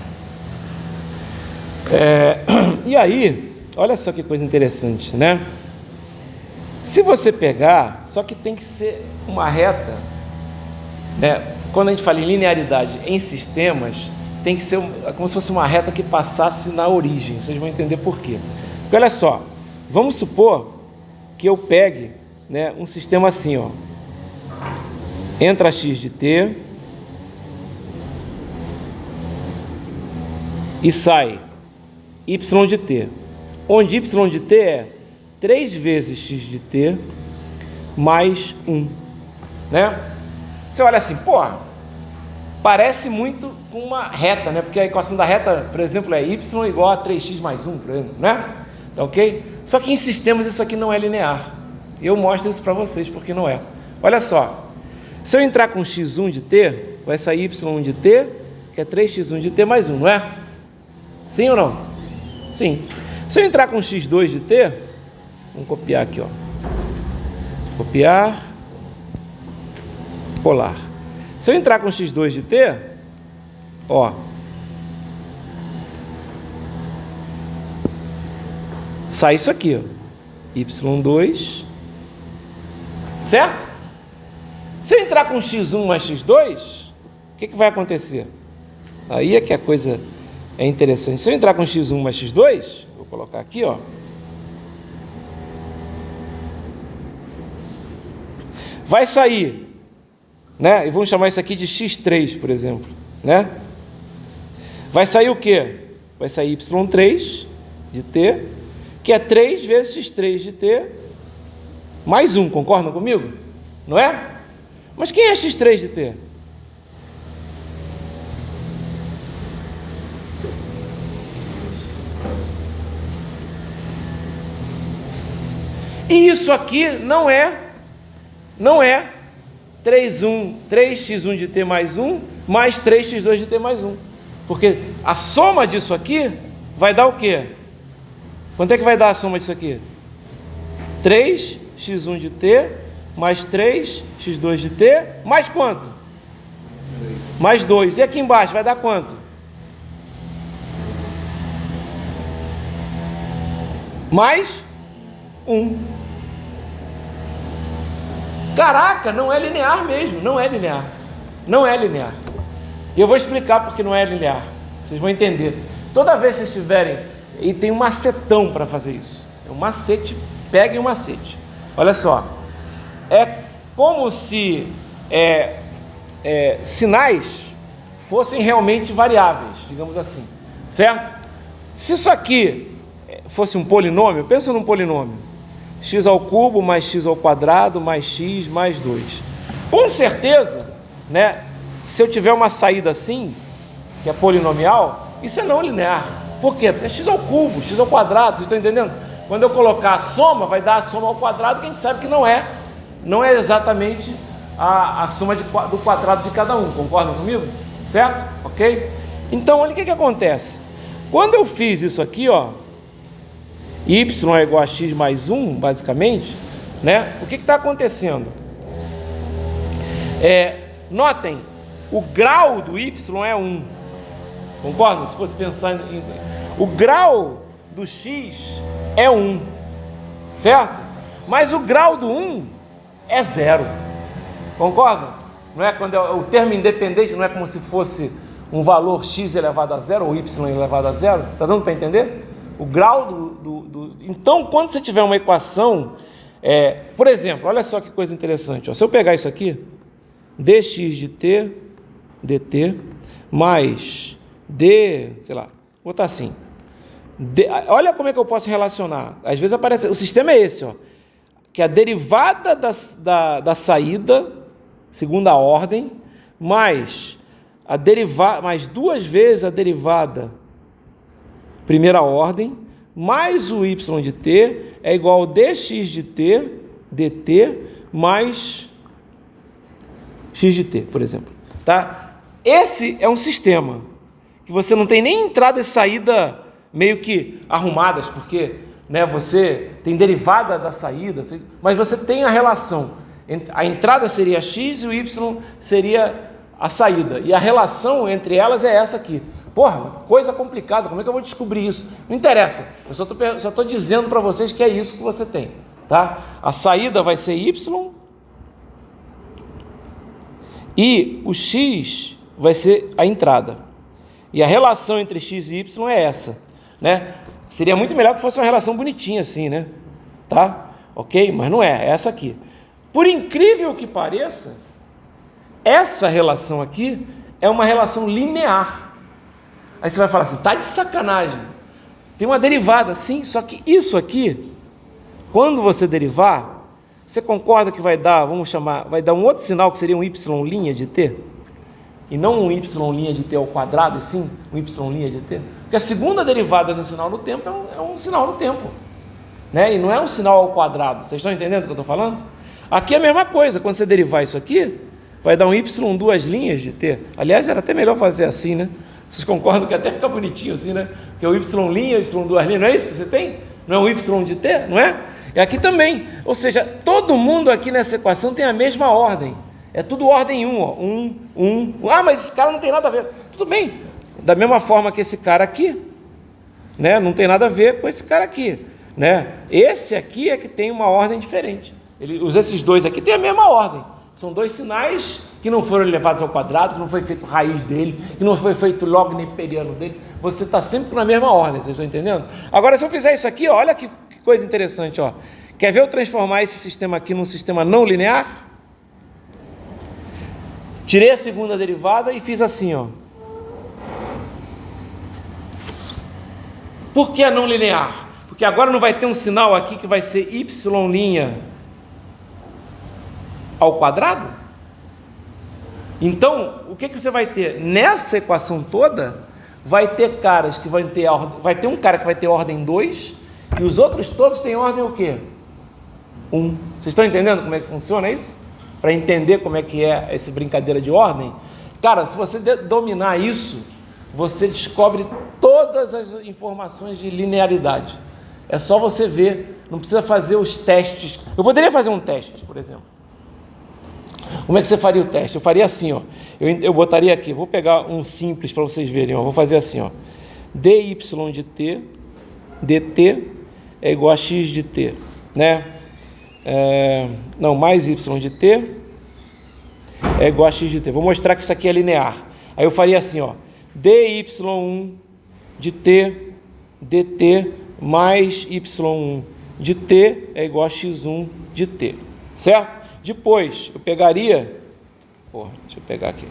E aí, olha só que coisa interessante, né? Se você pegar, só que tem que ser uma reta, né? Quando a gente fala em linearidade em sistemas, tem que ser como se fosse uma reta que passasse na origem. Vocês vão entender por quê. Porque olha só, vamos supor que eu pegue, né, um sistema assim, ó. Entra x de t e sai y de t, onde y de t é 3 vezes x de t mais 1, né? Você olha assim, porra, parece muito com uma reta, né? Porque a equação da reta, por exemplo, é y igual a 3x mais 1, por exemplo, né? Tá ok? Só que em sistemas isso aqui não é linear. Eu mostro isso para vocês porque não é. Olha só, se eu entrar com x1 de t, vai sair y1 de t, que é 3x1 de t mais 1, não é? Sim ou não? Sim. Se eu entrar com x2 de t, vamos copiar aqui, ó. Copiar, colar. Se eu entrar com x2 de t, ó, sai isso aqui, ó, y2, certo? Se eu entrar com x1 mais x2, o que vai acontecer? Aí é que a coisa é interessante. Se eu entrar com x1 mais x2, vou colocar aqui, ó, vai sair, né? E vamos chamar isso aqui de x3, por exemplo, né? Vai sair o quê? Vai sair y3 de t, que é 3 vezes x3 de t mais 1, concordam comigo? Não é? Mas quem é x3 de t? E isso aqui não é 3x1 de t mais 1 mais 3x2 de t mais 1. Porque a soma disso aqui vai dar o quê? Quanto é que vai dar a soma disso aqui? 3x1 de t mais 3x2 de t mais quanto? Mais 2. E aqui embaixo vai dar quanto? Mais 1. Caraca, não é linear mesmo, não é linear. Não é linear. E eu vou explicar porque não é linear. Vocês vão entender. Toda vez que vocês tiverem, e tem um macetão para fazer isso. É um macete, peguem um macete. Olha só. É como se sinais fossem realmente variáveis, digamos assim. Certo? Se isso aqui fosse um polinômio, pensa num polinômio. X ao cubo mais x ao quadrado mais x mais 2. Com certeza, né, se eu tiver uma saída assim, que é polinomial, isso é não linear. Por quê? Porque é x ao cubo, x ao quadrado, vocês estão entendendo? Quando eu colocar a soma, vai dar a soma ao quadrado, que a gente sabe que não é exatamente a soma do quadrado de cada um, concordam comigo? Certo? Ok? Então, olha o que acontece. Quando eu fiz isso aqui, ó, y é igual a x mais 1, basicamente, né? O que está acontecendo? Notem, o grau do y é 1. Concordam? Se fosse pensar o grau do x é 1, certo? Mas o grau do 1 é 0. Concordam? Não é? Quando o termo independente não é como se fosse um valor x elevado a 0 ou y elevado a 0. Está dando para entender? O grau Então, quando você tiver uma equação, por exemplo, olha só que coisa interessante, ó. Se eu pegar isso aqui, dx de t, dt, mais sei lá, vou botar assim, olha como é que eu posso relacionar. Às vezes aparece, o sistema é esse, ó, que a derivada da saída, segunda ordem, mais mais 2 vezes a derivada primeira ordem, mais o y de t é igual ao dx de t, dt, mais x de t, por exemplo. Tá? Esse é um sistema que você não tem nem entrada e saída meio que arrumadas, porque, né, você tem derivada da saída, mas você tem a relação. A entrada seria x e o y seria a saída. E a relação entre elas é essa aqui. Porra, coisa complicada, como é que eu vou descobrir isso? Não interessa, eu só estou dizendo para vocês que é isso que você tem, tá? A saída vai ser y e o x vai ser a entrada. E a relação entre x e y é essa, né? Seria muito melhor que fosse uma relação bonitinha assim, né? Tá? Ok? Mas não é essa aqui. Por incrível que pareça, essa relação aqui é uma relação linear. Aí você vai falar assim, tá de sacanagem. Tem uma derivada, sim, só que isso aqui, quando você derivar, você concorda que vai dar, vamos chamar, vai dar um outro sinal que seria um y' de t? E não um y' de t ao quadrado, e sim um y' de t? Porque a segunda derivada do sinal no tempo é um sinal no tempo, né? E não é um sinal ao quadrado. Vocês estão entendendo o que eu estou falando? Aqui é a mesma coisa, quando você derivar isso aqui, vai dar um y duas linhas de t. Aliás, era até melhor fazer assim, né? Vocês concordam que até fica bonitinho assim, né? Porque o y' duas linhas, não é isso que você tem? Não é um y de t, não é? E aqui também. Ou seja, todo mundo aqui nessa equação tem a mesma ordem. É tudo ordem 1, ó. 1. Ah, mas esse cara não tem nada a ver. Tudo bem. Da mesma forma que esse cara aqui, né? Não tem nada a ver com esse cara aqui, né? Esse aqui é que tem uma ordem diferente. Esses dois aqui têm a mesma ordem. São dois sinais que não foram elevados ao quadrado, que não foi feito raiz dele, que não foi feito log neperiano dele. Você está sempre na mesma ordem, vocês estão entendendo? Agora, se eu fizer isso aqui, ó, olha que coisa interessante, ó. Quer ver eu transformar esse sistema aqui num sistema não linear? Tirei a segunda derivada e fiz assim, ó. Por que não linear? Porque agora não vai ter um sinal aqui que vai ser y' ao quadrado? Então, o que você vai ter? Nessa equação toda, vai ter caras que vai ter um cara que vai ter ordem 2 e os outros todos têm ordem o quê? 1. Vocês estão entendendo como é que funciona isso? Para entender como é que é essa brincadeira de ordem? Cara, se você dominar isso, você descobre todas as informações de linearidade. É só você ver, não precisa fazer os testes. Eu poderia fazer um teste, por exemplo. Como é que você faria o teste? Eu faria assim, ó. Eu botaria aqui, vou pegar um simples para vocês verem, ó. Vou fazer assim, ó. dy de t, dt é igual a x de t, né? Mais y de t é igual a x de t. Vou mostrar que isso aqui é linear. Aí eu faria assim, ó. dy1 de t, dt mais y1 de t é igual a x1 de t, certo? Depois, eu pegaria... deixa eu pegar aqui.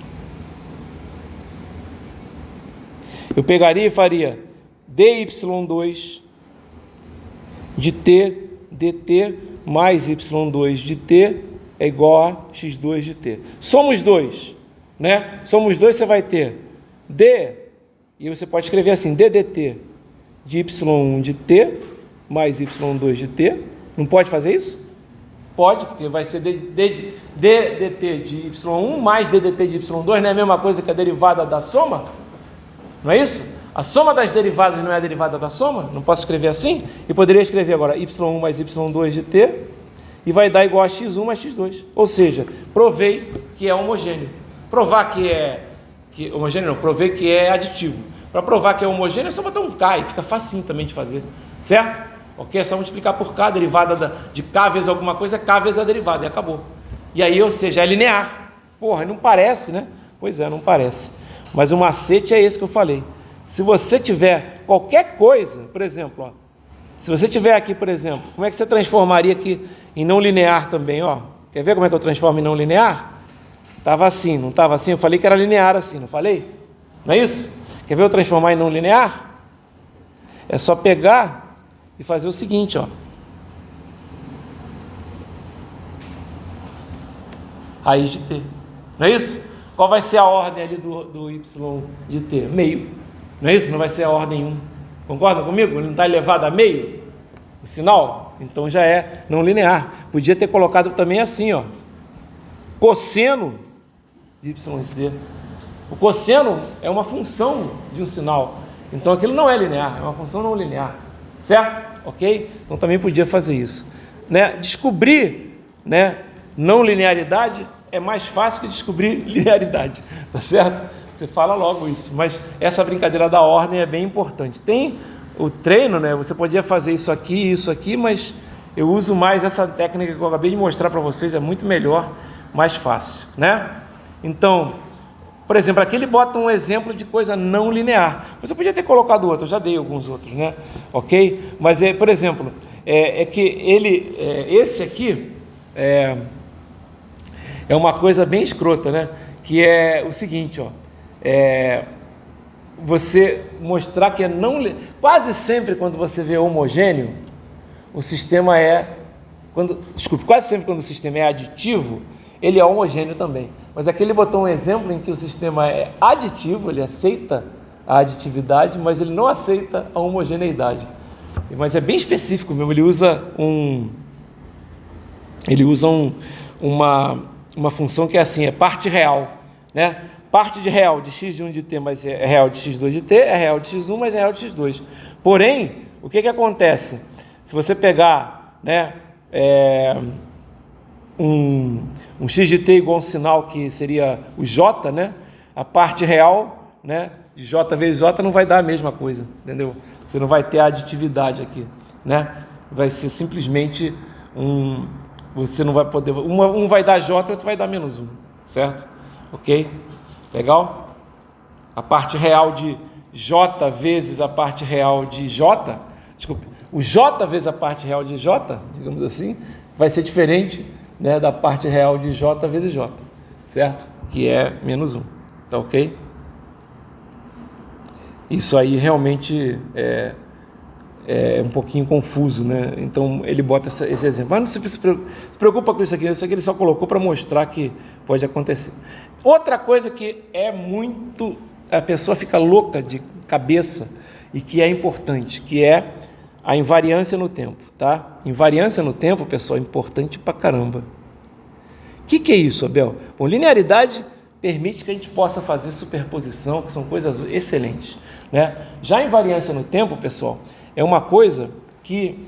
Eu pegaria e faria dy2 de t, dt, mais y2 de t é igual a x2 de t. Somos 2, né? Somos 2, você vai ter d, e você pode escrever assim, ddt de y1 de t, mais y2 de t. Não pode fazer isso? Pode, porque vai ser ddt de y1 mais ddt de y2, não é a mesma coisa que a derivada da soma? Não é isso? A soma das derivadas não é a derivada da soma? Não posso escrever assim? E poderia escrever agora y1 mais y2 de t, e vai dar igual a x1 mais x2. Ou seja, provei que é homogêneo. Provar homogêneo não, provei que é aditivo. Para provar que é homogêneo é só botar um K, e fica facinho também de fazer, certo? Ok? É só multiplicar por K, a derivada de K vezes alguma coisa, é K vezes a derivada, e acabou. E aí, ou seja, é linear. Porra, não parece, né? Pois é, não parece. Mas o macete é esse que eu falei. Se você tiver qualquer coisa, por exemplo, ó, se você tiver aqui, por exemplo, como é que você transformaria aqui em não linear também, ó? Quer ver como é que eu transformo em não linear? Estava assim, não estava assim? Eu falei que era linear assim, não falei? Não é isso? Quer ver eu transformar em não linear? É só pegar e fazer o seguinte, ó. Raiz de t. Não é isso? Qual vai ser a ordem ali do y de t? Meio. Não é isso? Não vai ser a ordem 1. Concorda comigo? Ele não está elevado a meio? O sinal? Então já é não linear. Podia ter colocado também assim, ó. Cosseno de y de t. O cosseno é uma função de um sinal. Então aquilo não é linear, é uma função não linear. Certo? Ok? Então também podia fazer isso. Né? Descobrir, né, não linearidade é mais fácil que descobrir linearidade. Tá certo? Você fala logo isso. Mas essa brincadeira da ordem é bem importante. Tem o treino, né? Você podia fazer isso aqui, mas eu uso mais essa técnica que eu acabei de mostrar para vocês, é muito melhor, mais fácil, né? Então, por exemplo, aqui ele bota um exemplo de coisa não linear, mas eu podia ter colocado outro, eu já dei alguns outros, né? Ok? Mas, por exemplo, que ele, esse aqui é uma coisa bem escrota, né? Que é o seguinte, ó, você mostrar que é não... Quase sempre quando você vê homogêneo, o sistema quase sempre quando o sistema é aditivo, ele é homogêneo também. Mas aqui ele botou um exemplo em que o sistema é aditivo, ele aceita a aditividade, mas ele não aceita a homogeneidade. Mas é bem específico mesmo, ele usa uma função que é assim, é parte real, né? Parte de real de x de 1 de t, mas é real de x2 de t, é real de x1, mas é real de x2. Porém, o que acontece? Se você pegar, né, um x de t igual a um sinal que seria o j, né, a parte real, né, de j vezes j não vai dar a mesma coisa, entendeu? Você não vai ter a aditividade aqui, né? Vai ser simplesmente você não vai poder, um vai dar j, outro vai dar menos 1, certo? Ok? Legal? A parte real de j vezes a parte real de j, desculpe, o j vezes a parte real de j, digamos assim, vai ser diferente, né, da parte real de j vezes j, certo? Que é menos 1, tá ok? Isso aí realmente é um pouquinho confuso, né? Então ele bota esse exemplo, mas não se preocupa com isso aqui ele só colocou para mostrar que pode acontecer. Outra coisa que a pessoa fica louca de cabeça e que é importante, que é a invariância no tempo, tá? Invariância no tempo, pessoal, é importante pra caramba. O que é isso, Abel? Bom, linearidade permite que a gente possa fazer superposição, que são coisas excelentes, né? Já a invariância no tempo, pessoal, é uma coisa que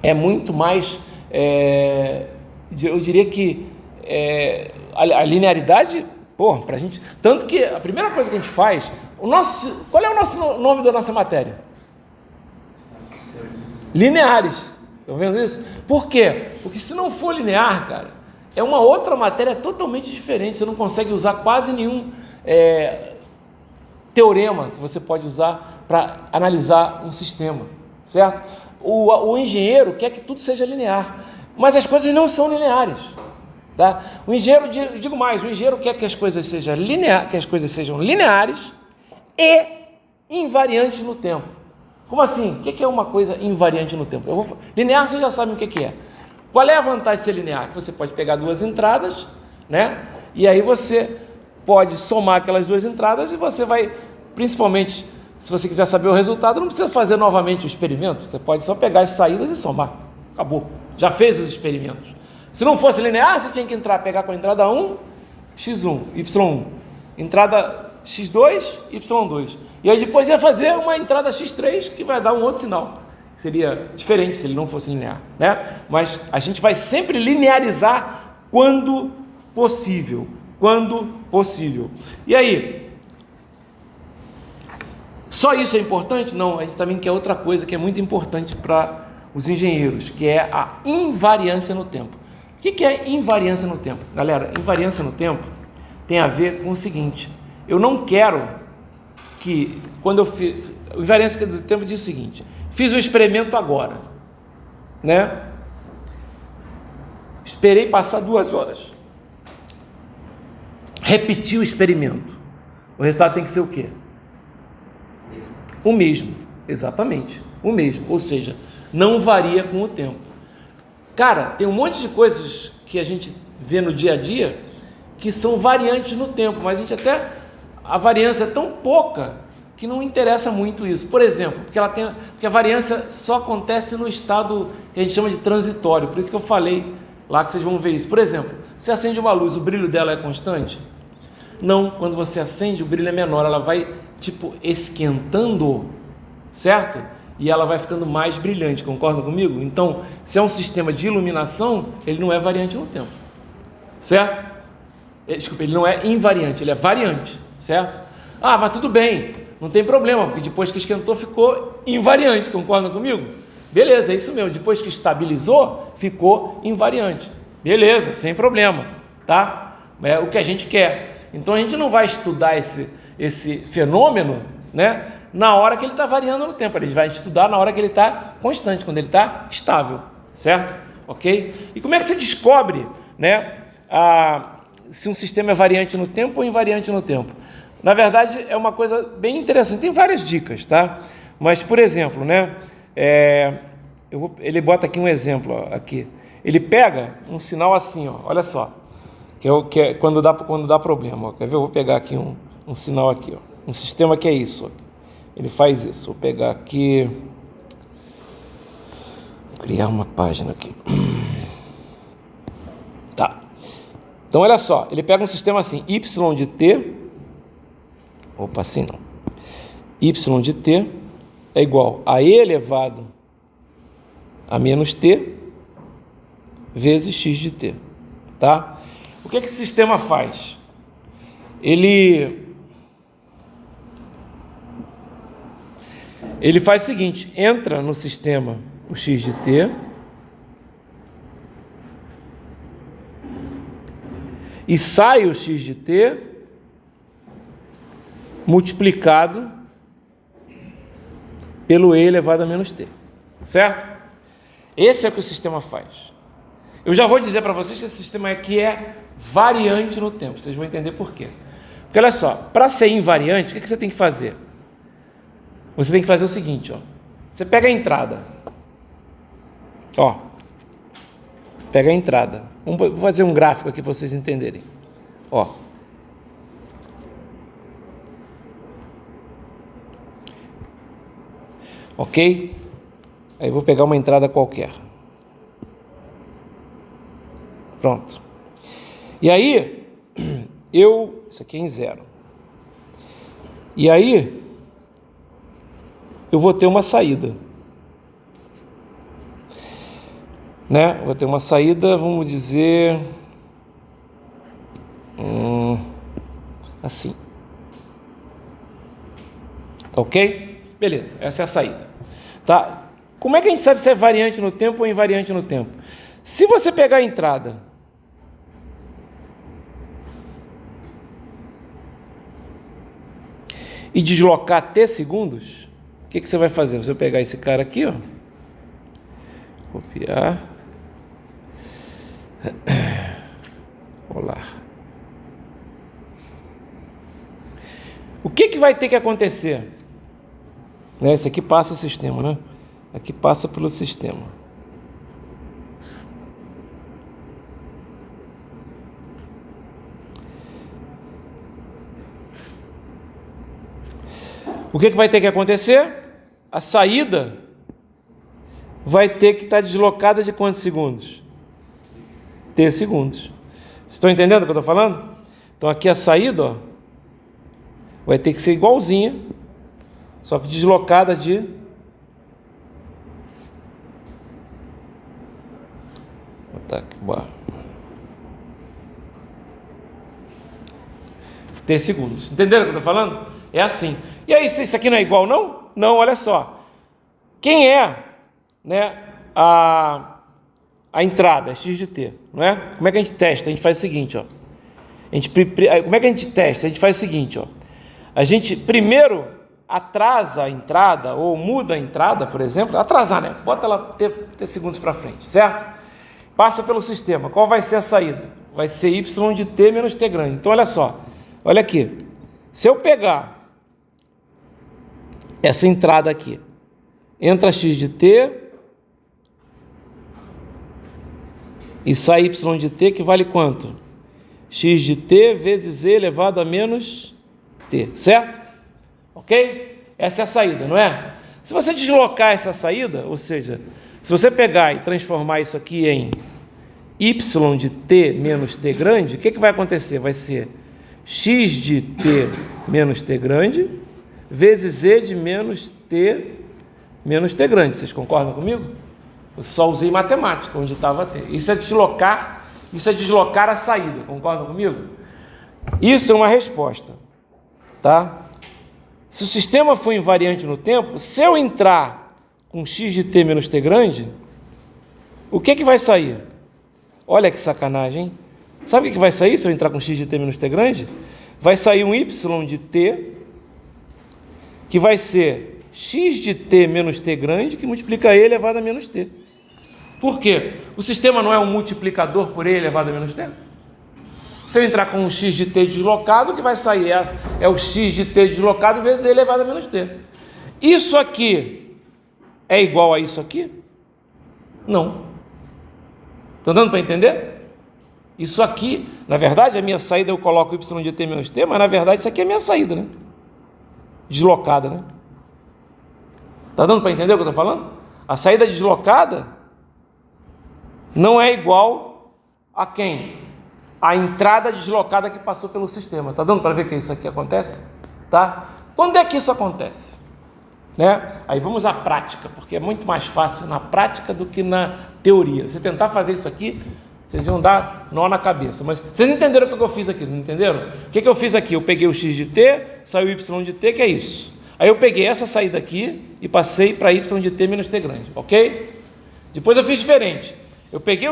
é muito mais, eu diria que a linearidade, pra gente, tanto que a primeira coisa que a gente faz, qual é o nosso nome da nossa matéria? Lineares. Estão vendo isso? Por quê? Porque se não for linear, cara, é uma outra matéria totalmente diferente. Você não consegue usar quase nenhum teorema que você pode usar para analisar um sistema, certo? O engenheiro quer que tudo seja linear, mas as coisas não são lineares, tá? O engenheiro, digo mais, o engenheiro quer que as coisas sejam lineares e invariantes no tempo. Como assim? O que é uma coisa invariante no tempo? Linear, vocês já sabem o que é. Qual é a vantagem de ser linear? Que você pode pegar duas entradas, né? E aí você pode somar aquelas duas entradas e você vai, principalmente, se você quiser saber o resultado, não precisa fazer novamente o experimento. Você pode só pegar as saídas e somar. Acabou. Já fez os experimentos. Se não fosse linear, você tinha que pegar com a entrada 1, x1, y1. Entrada x2, y2. E aí depois ia fazer uma entrada x3 que vai dar um outro sinal. Seria diferente se ele não fosse linear, né? Mas a gente vai sempre linearizar quando possível. Quando possível. E aí? Só isso é importante? Não, a gente também quer outra coisa que é muito importante para os engenheiros, que é a invariância no tempo. O que é invariância no tempo? Galera, invariância no tempo tem a ver com o seguinte: eu não quero que, quando eu fiz, a invariância do tempo diz o seguinte: fiz um experimento agora, né? Esperei passar 2 horas, repeti o experimento, o resultado tem que ser o quê? O mesmo, exatamente, o mesmo, ou seja, não varia com o tempo. Cara, tem um monte de coisas que a gente vê no dia a dia que são variantes no tempo, mas a variância é tão pouca que não interessa muito isso. Por exemplo, porque a variância só acontece no estado que a gente chama de transitório, por isso que eu falei lá que vocês vão ver isso. Por exemplo, você acende uma luz, o brilho dela é constante? Não, quando você acende, o brilho é menor, ela vai esquentando, certo? E ela vai ficando mais brilhante, concordam comigo? Então, se é um sistema de iluminação, ele não é variante no tempo, certo? Desculpa, ele não é invariante, ele é variante, certo? Mas tudo bem, não tem problema, porque depois que esquentou ficou invariante, concordam comigo? Beleza, é isso mesmo. Depois que estabilizou, ficou invariante. Beleza, sem problema, tá? É o que a gente quer. Então a gente não vai estudar esse fenômeno, né, na hora que ele está variando no tempo. A gente vai estudar na hora que ele está constante, quando ele está estável, certo? Ok? E como é que você descobre, né, se um sistema é variante no tempo ou invariante no tempo? Na verdade, é uma coisa bem interessante. Tem várias dicas, tá? Mas, por exemplo, né, ele bota aqui um exemplo, ó, aqui. Ele pega um sinal assim, ó, olha só, que é quando dá problema. Ó. Quer ver? Eu vou pegar aqui um sinal aqui, ó, um sistema que é isso. Ó. Ele faz isso. Vou pegar aqui, vou criar uma página aqui. Tá. Então, olha só, ele pega um sistema assim, y de t, opa, assim não, y de t é igual a e elevado a menos t vezes x de t, tá? O que esse sistema faz? Ele faz o seguinte, entra no sistema o x de t e sai o x de t multiplicado pelo e elevado a menos t, certo? Esse é o que o sistema faz. Eu já vou dizer para vocês que esse sistema aqui é variante no tempo, vocês vão entender por quê. Porque olha só, para ser invariante, o que você tem que fazer? Você tem que fazer o seguinte, ó. Você pega a entrada, ó, pega a entrada. Vou fazer um gráfico aqui para vocês entenderem, ó. Ok? Aí vou pegar uma entrada qualquer. Pronto. E aí, isso aqui é em 0. E aí, eu vou ter uma saída. Né? Vou ter uma saída, vamos dizer, assim. Ok? Beleza, essa é a saída. Tá? Como é que a gente sabe se é variante no tempo ou invariante no tempo? Se você pegar a entrada e deslocar t segundos, o que você vai fazer? Você vai pegar esse cara aqui, ó, copiar, colar. O que vai ter que acontecer? Esse aqui passa o sistema, né? Aqui passa pelo sistema. O que vai ter que acontecer? A saída vai ter que estar deslocada de quantos segundos? T segundos. Vocês estão entendendo o que eu estou falando? Então aqui a saída, ó, vai ter que ser igualzinha, só que deslocada de T segundos. Entenderam o que eu estou falando? É assim. E aí, isso aqui não é igual, não? Não, olha só. Quem é, né, a entrada? É x de t, não é? Como é que a gente testa? A gente faz o seguinte, ó. Como é que a gente testa? A gente faz o seguinte, ó. A gente primeiro atrasa a entrada, ou muda a entrada, por exemplo. Atrasar, né? Bota ela t segundos para frente, certo? Passa pelo sistema. Qual vai ser a saída? Vai ser y de t menos t grande. Então, olha só. Olha aqui. Se eu pegar essa entrada aqui, entra x de t e sai y de t, que vale quanto? X de t vezes e elevado a menos t, certo? Ok? Essa é a saída, não é? Se você deslocar essa saída, ou seja, se você pegar e transformar isso aqui em y de t menos t grande, o que vai acontecer? Vai ser x de t menos t grande vezes e de menos t grande. Vocês concordam comigo? Eu só usei matemática onde estava t. Isso é deslocar a saída. Concordam comigo? Isso é uma resposta, tá? Se o sistema for invariante no tempo, se eu entrar com x de t menos t grande, o que vai sair? Olha que sacanagem, hein? Sabe o que vai sair se eu entrar com x de t menos t grande? Vai sair um y de t, que vai ser x de t menos t grande, que multiplica e elevado a menos t. Por quê? O sistema não é um multiplicador por e elevado a menos t? Se eu entrar com um x de t deslocado, o que vai sair é o x de t deslocado vezes e elevado a menos t. Isso aqui é igual a isso aqui? Não. Estão dando para entender? Isso aqui, na verdade, a minha saída eu coloco y de t menos t, mas na verdade isso aqui é a minha saída, né? Deslocada, né? Está dando para entender o que eu estou falando? A saída deslocada não é igual a quem? A entrada deslocada que passou pelo sistema. Está dando para ver que isso aqui acontece? Tá? Quando é que isso acontece? Né? Aí vamos à prática, porque é muito mais fácil na prática do que na teoria. Você tentar fazer isso aqui, vocês vão dar nó na cabeça. Mas vocês entenderam o que eu fiz aqui, não entenderam? O que eu fiz aqui? Eu peguei o x de t, saiu o y de t, que é isso. Aí eu peguei essa saída aqui e passei para y de t menos t grande, ok? Depois eu fiz diferente. Eu peguei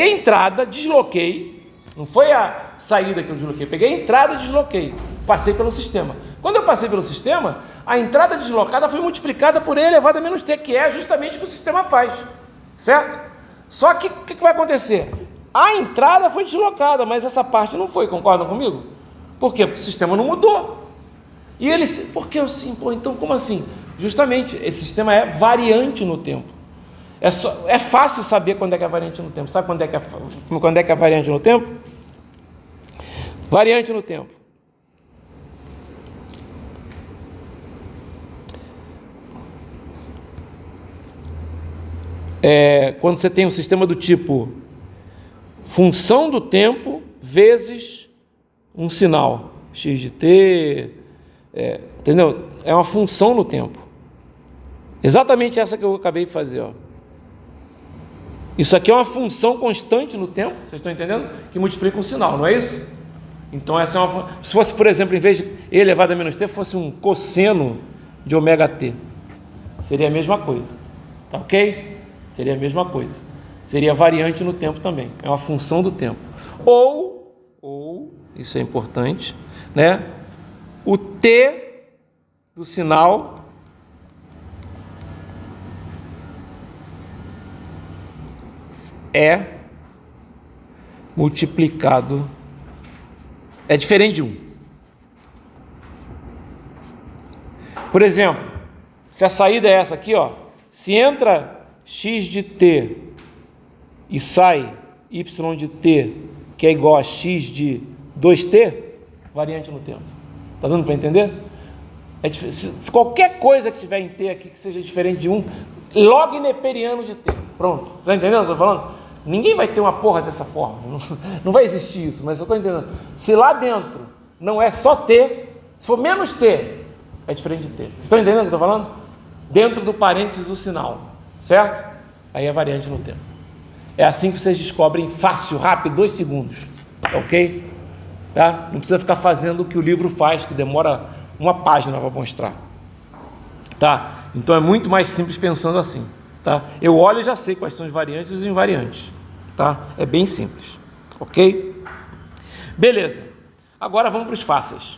a entrada, desloquei. Não foi a saída que eu desloquei. Peguei a entrada e desloquei. Passei pelo sistema. Quando eu passei pelo sistema, a entrada deslocada foi multiplicada por e elevado a menos t, que é justamente o que o sistema faz. Certo? Só que o que vai acontecer? A entrada foi deslocada, mas essa parte não foi. Concordam comigo? Por quê? Porque o sistema não mudou. E ele... Por que assim? Pô, então como assim? Justamente, esse sistema é variante no tempo. É fácil saber quando é que é variante no tempo. Sabe quando é que é variante no tempo? Variante no tempo. Quando você tem um sistema do tipo função do tempo vezes um sinal, x de t, entendeu? É uma função no tempo. Exatamente essa que eu acabei de fazer, ó. Isso aqui é uma função constante no tempo, vocês estão entendendo? Que multiplica um sinal, não é isso? Então essa é uma... Se fosse, por exemplo, em vez de e elevado a menos t, fosse um cosseno de ômega t, seria a mesma coisa, tá ok? Seria a mesma coisa. Seria variante no tempo também, é uma função do tempo. Ou isso é importante, né? O t do sinal é multiplicado, é diferente de 1. Por exemplo, se a saída é essa aqui, ó, se entra x de t e sai y de t, que é igual a x de 2t, variante no tempo. Tá dando para entender? Se qualquer coisa que tiver em t aqui que seja diferente de 1, log neperiano de t. Pronto. Você está entendendo o que eu estou falando? Ninguém vai ter uma porra dessa forma. Não vai existir isso, mas eu estou entendendo. Se lá dentro não é só t, se for menos t, é diferente de t. Vocês estão entendendo o que eu estou falando? Dentro do parênteses do sinal. Certo? Aí é variante no tempo. É assim que vocês descobrem fácil, rápido, 2 segundos. Ok? Tá? Não precisa ficar fazendo o que o livro faz, que demora uma página para mostrar. Tá? Então é muito mais simples pensando assim. Tá? Eu olho e já sei quais são os variantes e os invariantes. Tá? É bem simples. Ok? Beleza. Agora vamos para os fáceis.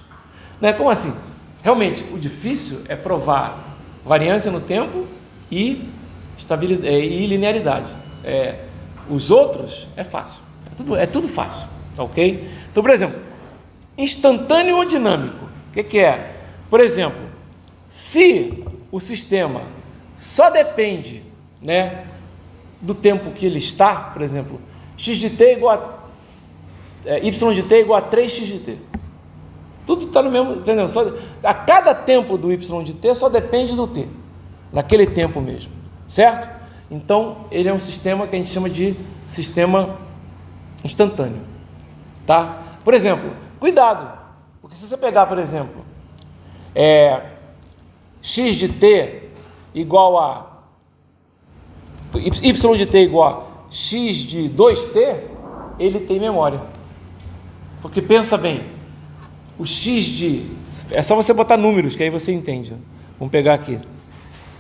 Né? Como assim? Realmente, o difícil é provar variância no tempo e linearidade. Os outros é fácil. É tudo fácil. Ok? Então, por exemplo, instantâneo ou dinâmico. O que é? Por exemplo, se o sistema só depende, né, do tempo que ele está, por exemplo, x de t igual a y de t igual a 3x de t. Tudo está no mesmo, entendeu? A cada tempo do y de t só depende do t, naquele tempo mesmo, certo? Então, ele é um sistema que a gente chama de sistema instantâneo, tá? Por exemplo, cuidado, porque se você pegar, por exemplo, x de t igual a y de t igual a x de 2t, ele tem memória. Porque pensa bem, o x de... É só você botar números, que aí você entende. Vamos pegar aqui.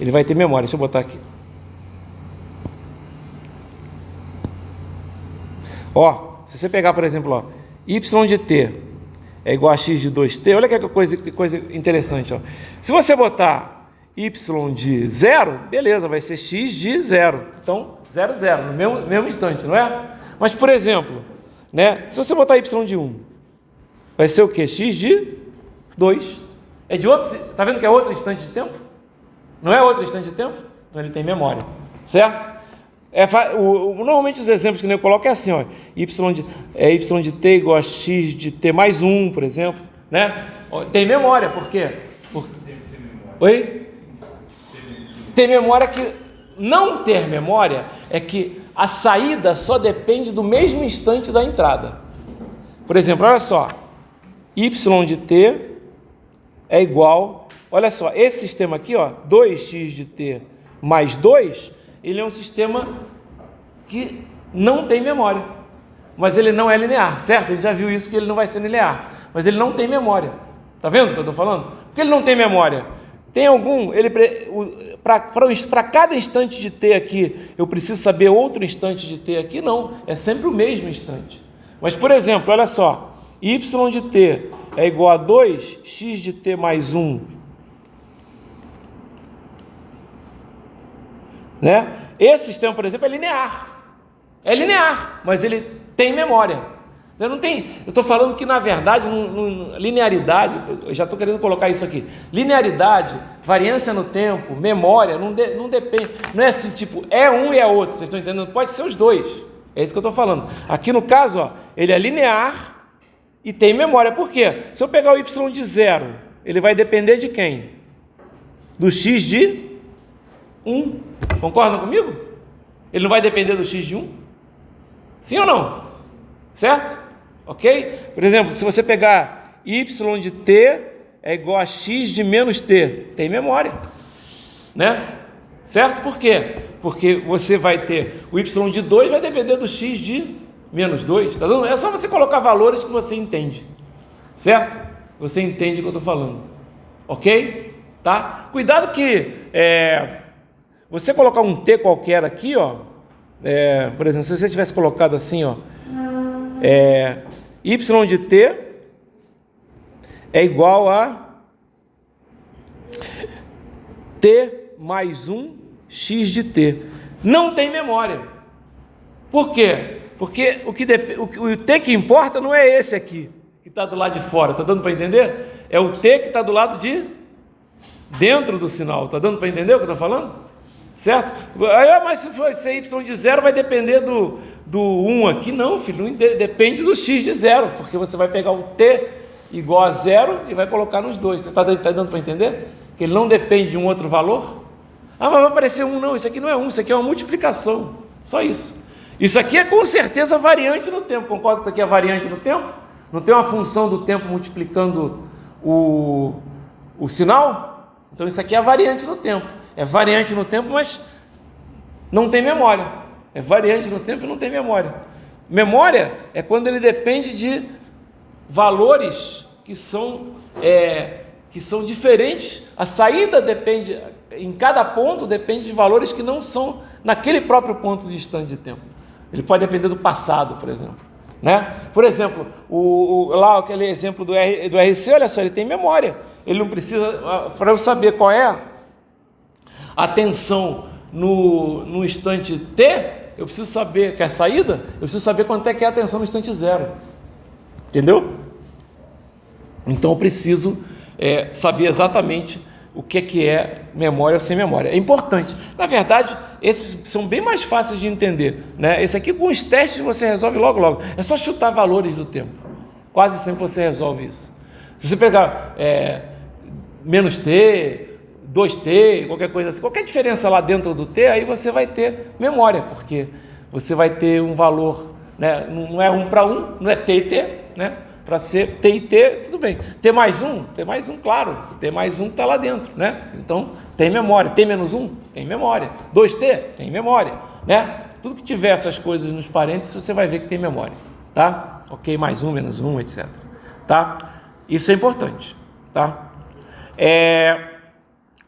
ele vai ter memória. Deixa eu botar aqui. Ó, se você pegar, por exemplo, ó, y de t é igual a x de 2t, olha que coisa interessante, ó. Se você botar y de 0, beleza, vai ser x de 0. Então, 0, 0, no mesmo instante, não é? Mas, por exemplo, né, se você botar y de 1, vai ser o quê? X de 2. É de outro, tá vendo que é outro instante de tempo? Não é outro instante de tempo? Então ele tem memória, certo? Normalmente os exemplos que eu coloco é assim, ó, y de t igual a x de t mais 1, por exemplo, né? Tem memória, por quê? Oi? Tem memória que não ter memória é que a saída só depende do mesmo instante da entrada. Por exemplo, olha só, y de t é igual, olha só, esse sistema aqui, ó, 2x de t mais 2, ele é um sistema que não tem memória, mas ele não é linear, certo? A gente já viu isso, que ele não vai ser linear, mas ele não tem memória. Tá vendo o que eu estou falando? Por que ele não tem memória? Tem algum, para cada instante de t aqui, eu preciso saber outro instante de t aqui? Não, é sempre o mesmo instante. Mas, por exemplo, olha só, y de t é igual a 2x de t mais 1, né? Esse sistema, por exemplo, é linear, mas ele tem memória. Eu estou falando que, na verdade, linearidade, eu já estou querendo colocar isso aqui, linearidade, variância no tempo, memória, não depende, não é assim, tipo, é um e é outro, vocês estão entendendo? Pode ser os dois, é isso que eu estou falando. Aqui no caso, ó, ele é linear e tem memória. Por quê? Se eu pegar o y de 0, ele vai depender de quem? Do x de 1. Concordam comigo? Ele não vai depender do x de 1? Sim ou não? Certo? Ok? Por exemplo, se você pegar y de t é igual a x de menos t, tem memória, né? Certo? Por quê? Porque você vai ter o y de 2 vai depender do x de menos 2, tá dando? É só você colocar valores que você entende, certo? Você entende o que eu estou falando, ok? Tá? Cuidado que você colocar um t qualquer aqui, ó, por exemplo, se você tivesse colocado assim, ó, y de t é igual a t mais 1 x de t. Não tem memória. Por quê? Porque o t que importa não é esse aqui, que está do lado de fora. Está dando para entender? É o t que está do lado de dentro do sinal. Está dando para entender o que eu estou falando? Certo? Mas se for ser y de 0, vai depender do 1 aqui. Não, filho, não depende do x de 0, porque você vai pegar o t igual a 0 e vai colocar nos dois. Você está dando para entender? Que ele não depende de um outro valor? Mas vai aparecer 1, não, isso aqui não é 1, isso aqui é uma multiplicação, só isso. Isso aqui é com certeza variante no tempo, concorda que isso aqui é variante no tempo? Não tem uma função do tempo multiplicando o sinal? Então isso aqui é variante no tempo. É variante no tempo, mas não tem memória. É variante no tempo e não tem memória. Memória é quando ele depende de valores que são diferentes. A saída depende, em cada ponto depende de valores que não são naquele próprio ponto de instante de tempo. Ele pode depender do passado, por exemplo, né? Por exemplo, lá aquele exemplo do RC, olha só, ele tem memória. Ele não precisa, para eu saber qual é a tensão no instante T, eu preciso saber que é a saída, eu preciso saber quanto é que é a tensão no instante 0. Entendeu? Então eu preciso saber exatamente o que é memória ou sem memória. É importante. Na verdade, esses são bem mais fáceis de entender, né? Esse aqui, com os testes, você resolve logo. É só chutar valores do tempo. Quase sempre você resolve isso. Se você pegar menos t, 2t, qualquer coisa assim, qualquer diferença lá dentro do t, aí você vai ter memória, porque você vai ter um valor, né? Não é 1 para 1, não é t e t, né? Para ser t e t, tudo bem. T mais 1, claro, t mais 1 está lá dentro, né? Então, tem memória. T menos 1, tem memória. 2t, tem memória, né? Tudo que tiver essas coisas nos parênteses, você vai ver que tem memória, tá? Ok, mais 1, menos 1, etc. Tá? Isso é importante, tá?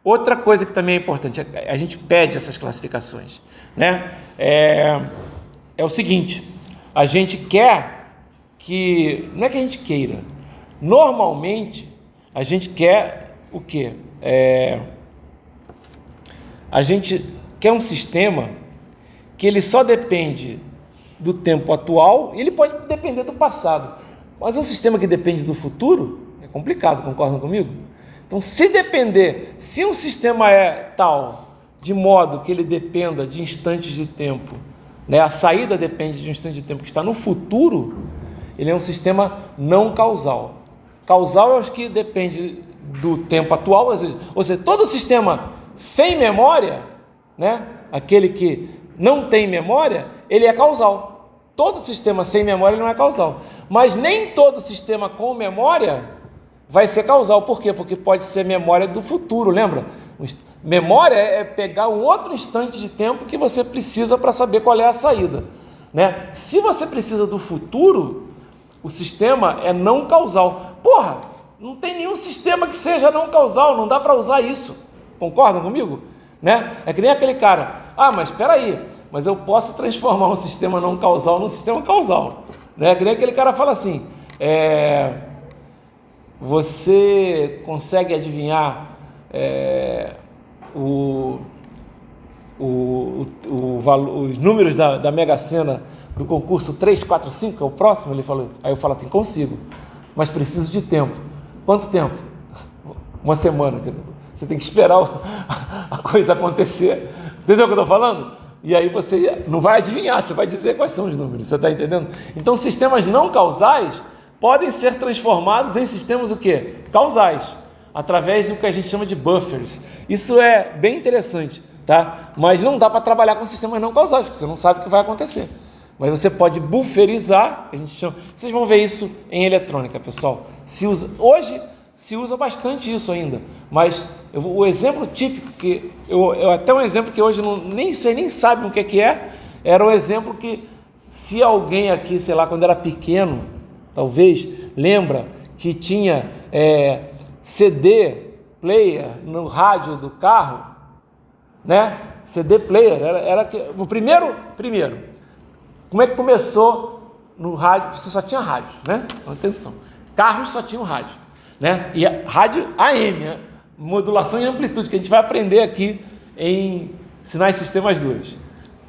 Outra coisa que também é importante, a gente pede essas classificações, né? É o seguinte, a gente quer que, não é que a gente queira, normalmente a gente quer o quê? A gente quer um sistema que ele só depende do tempo atual, e ele pode depender do passado, mas um sistema que depende do futuro é complicado, concordam comigo? Então, se um sistema é tal, de modo que ele dependa de instantes de tempo, né, a saída depende de um instante de tempo que está no futuro, ele é um sistema não causal. Causal é os que depende do tempo atual, ou seja, todo sistema sem memória, né, aquele que não tem memória, ele é causal. Todo sistema sem memória não é causal. Mas nem todo sistema com memória vai ser causal. Por quê? Porque pode ser memória do futuro, lembra? Memória é pegar um outro instante de tempo que você precisa para saber qual é a saída, né? Se você precisa do futuro, o sistema é não causal. Porra, não tem nenhum sistema que seja não causal, não dá para usar isso. Concordam comigo? Né? É que nem aquele cara, mas espera aí, mas eu posso transformar um sistema não causal num sistema causal, né? É que nem aquele cara fala assim, você consegue adivinhar os números da Mega Sena do concurso 345, que é o próximo? Ele falou. Aí eu falo assim, consigo, mas preciso de tempo. Quanto tempo? Uma semana. Você tem que esperar a coisa acontecer. Entendeu o que eu estou falando? E aí você não vai adivinhar, você vai dizer quais são os números. Você está entendendo? Então, sistemas não causais podem ser transformados em sistemas o quê? Causais, através do que a gente chama de buffers. Isso é bem interessante, tá? Mas não dá para trabalhar com sistemas não causais, porque você não sabe o que vai acontecer. Mas você pode bufferizar, que a gente chama. Vocês vão ver isso em eletrônica, pessoal. Hoje se usa bastante isso ainda, mas o exemplo típico, que até um exemplo que hoje nem sabe o que é, era um exemplo que, se alguém aqui, sei lá, quando era pequeno, talvez, lembra que tinha CD player no rádio do carro, né? CD player, era o primeiro, como é que começou no rádio? Você só tinha rádio, né? Atenção, carros só tinham rádio, né? E rádio AM, né? Modulação e amplitude, que a gente vai aprender aqui em Sinais Sistemas 2.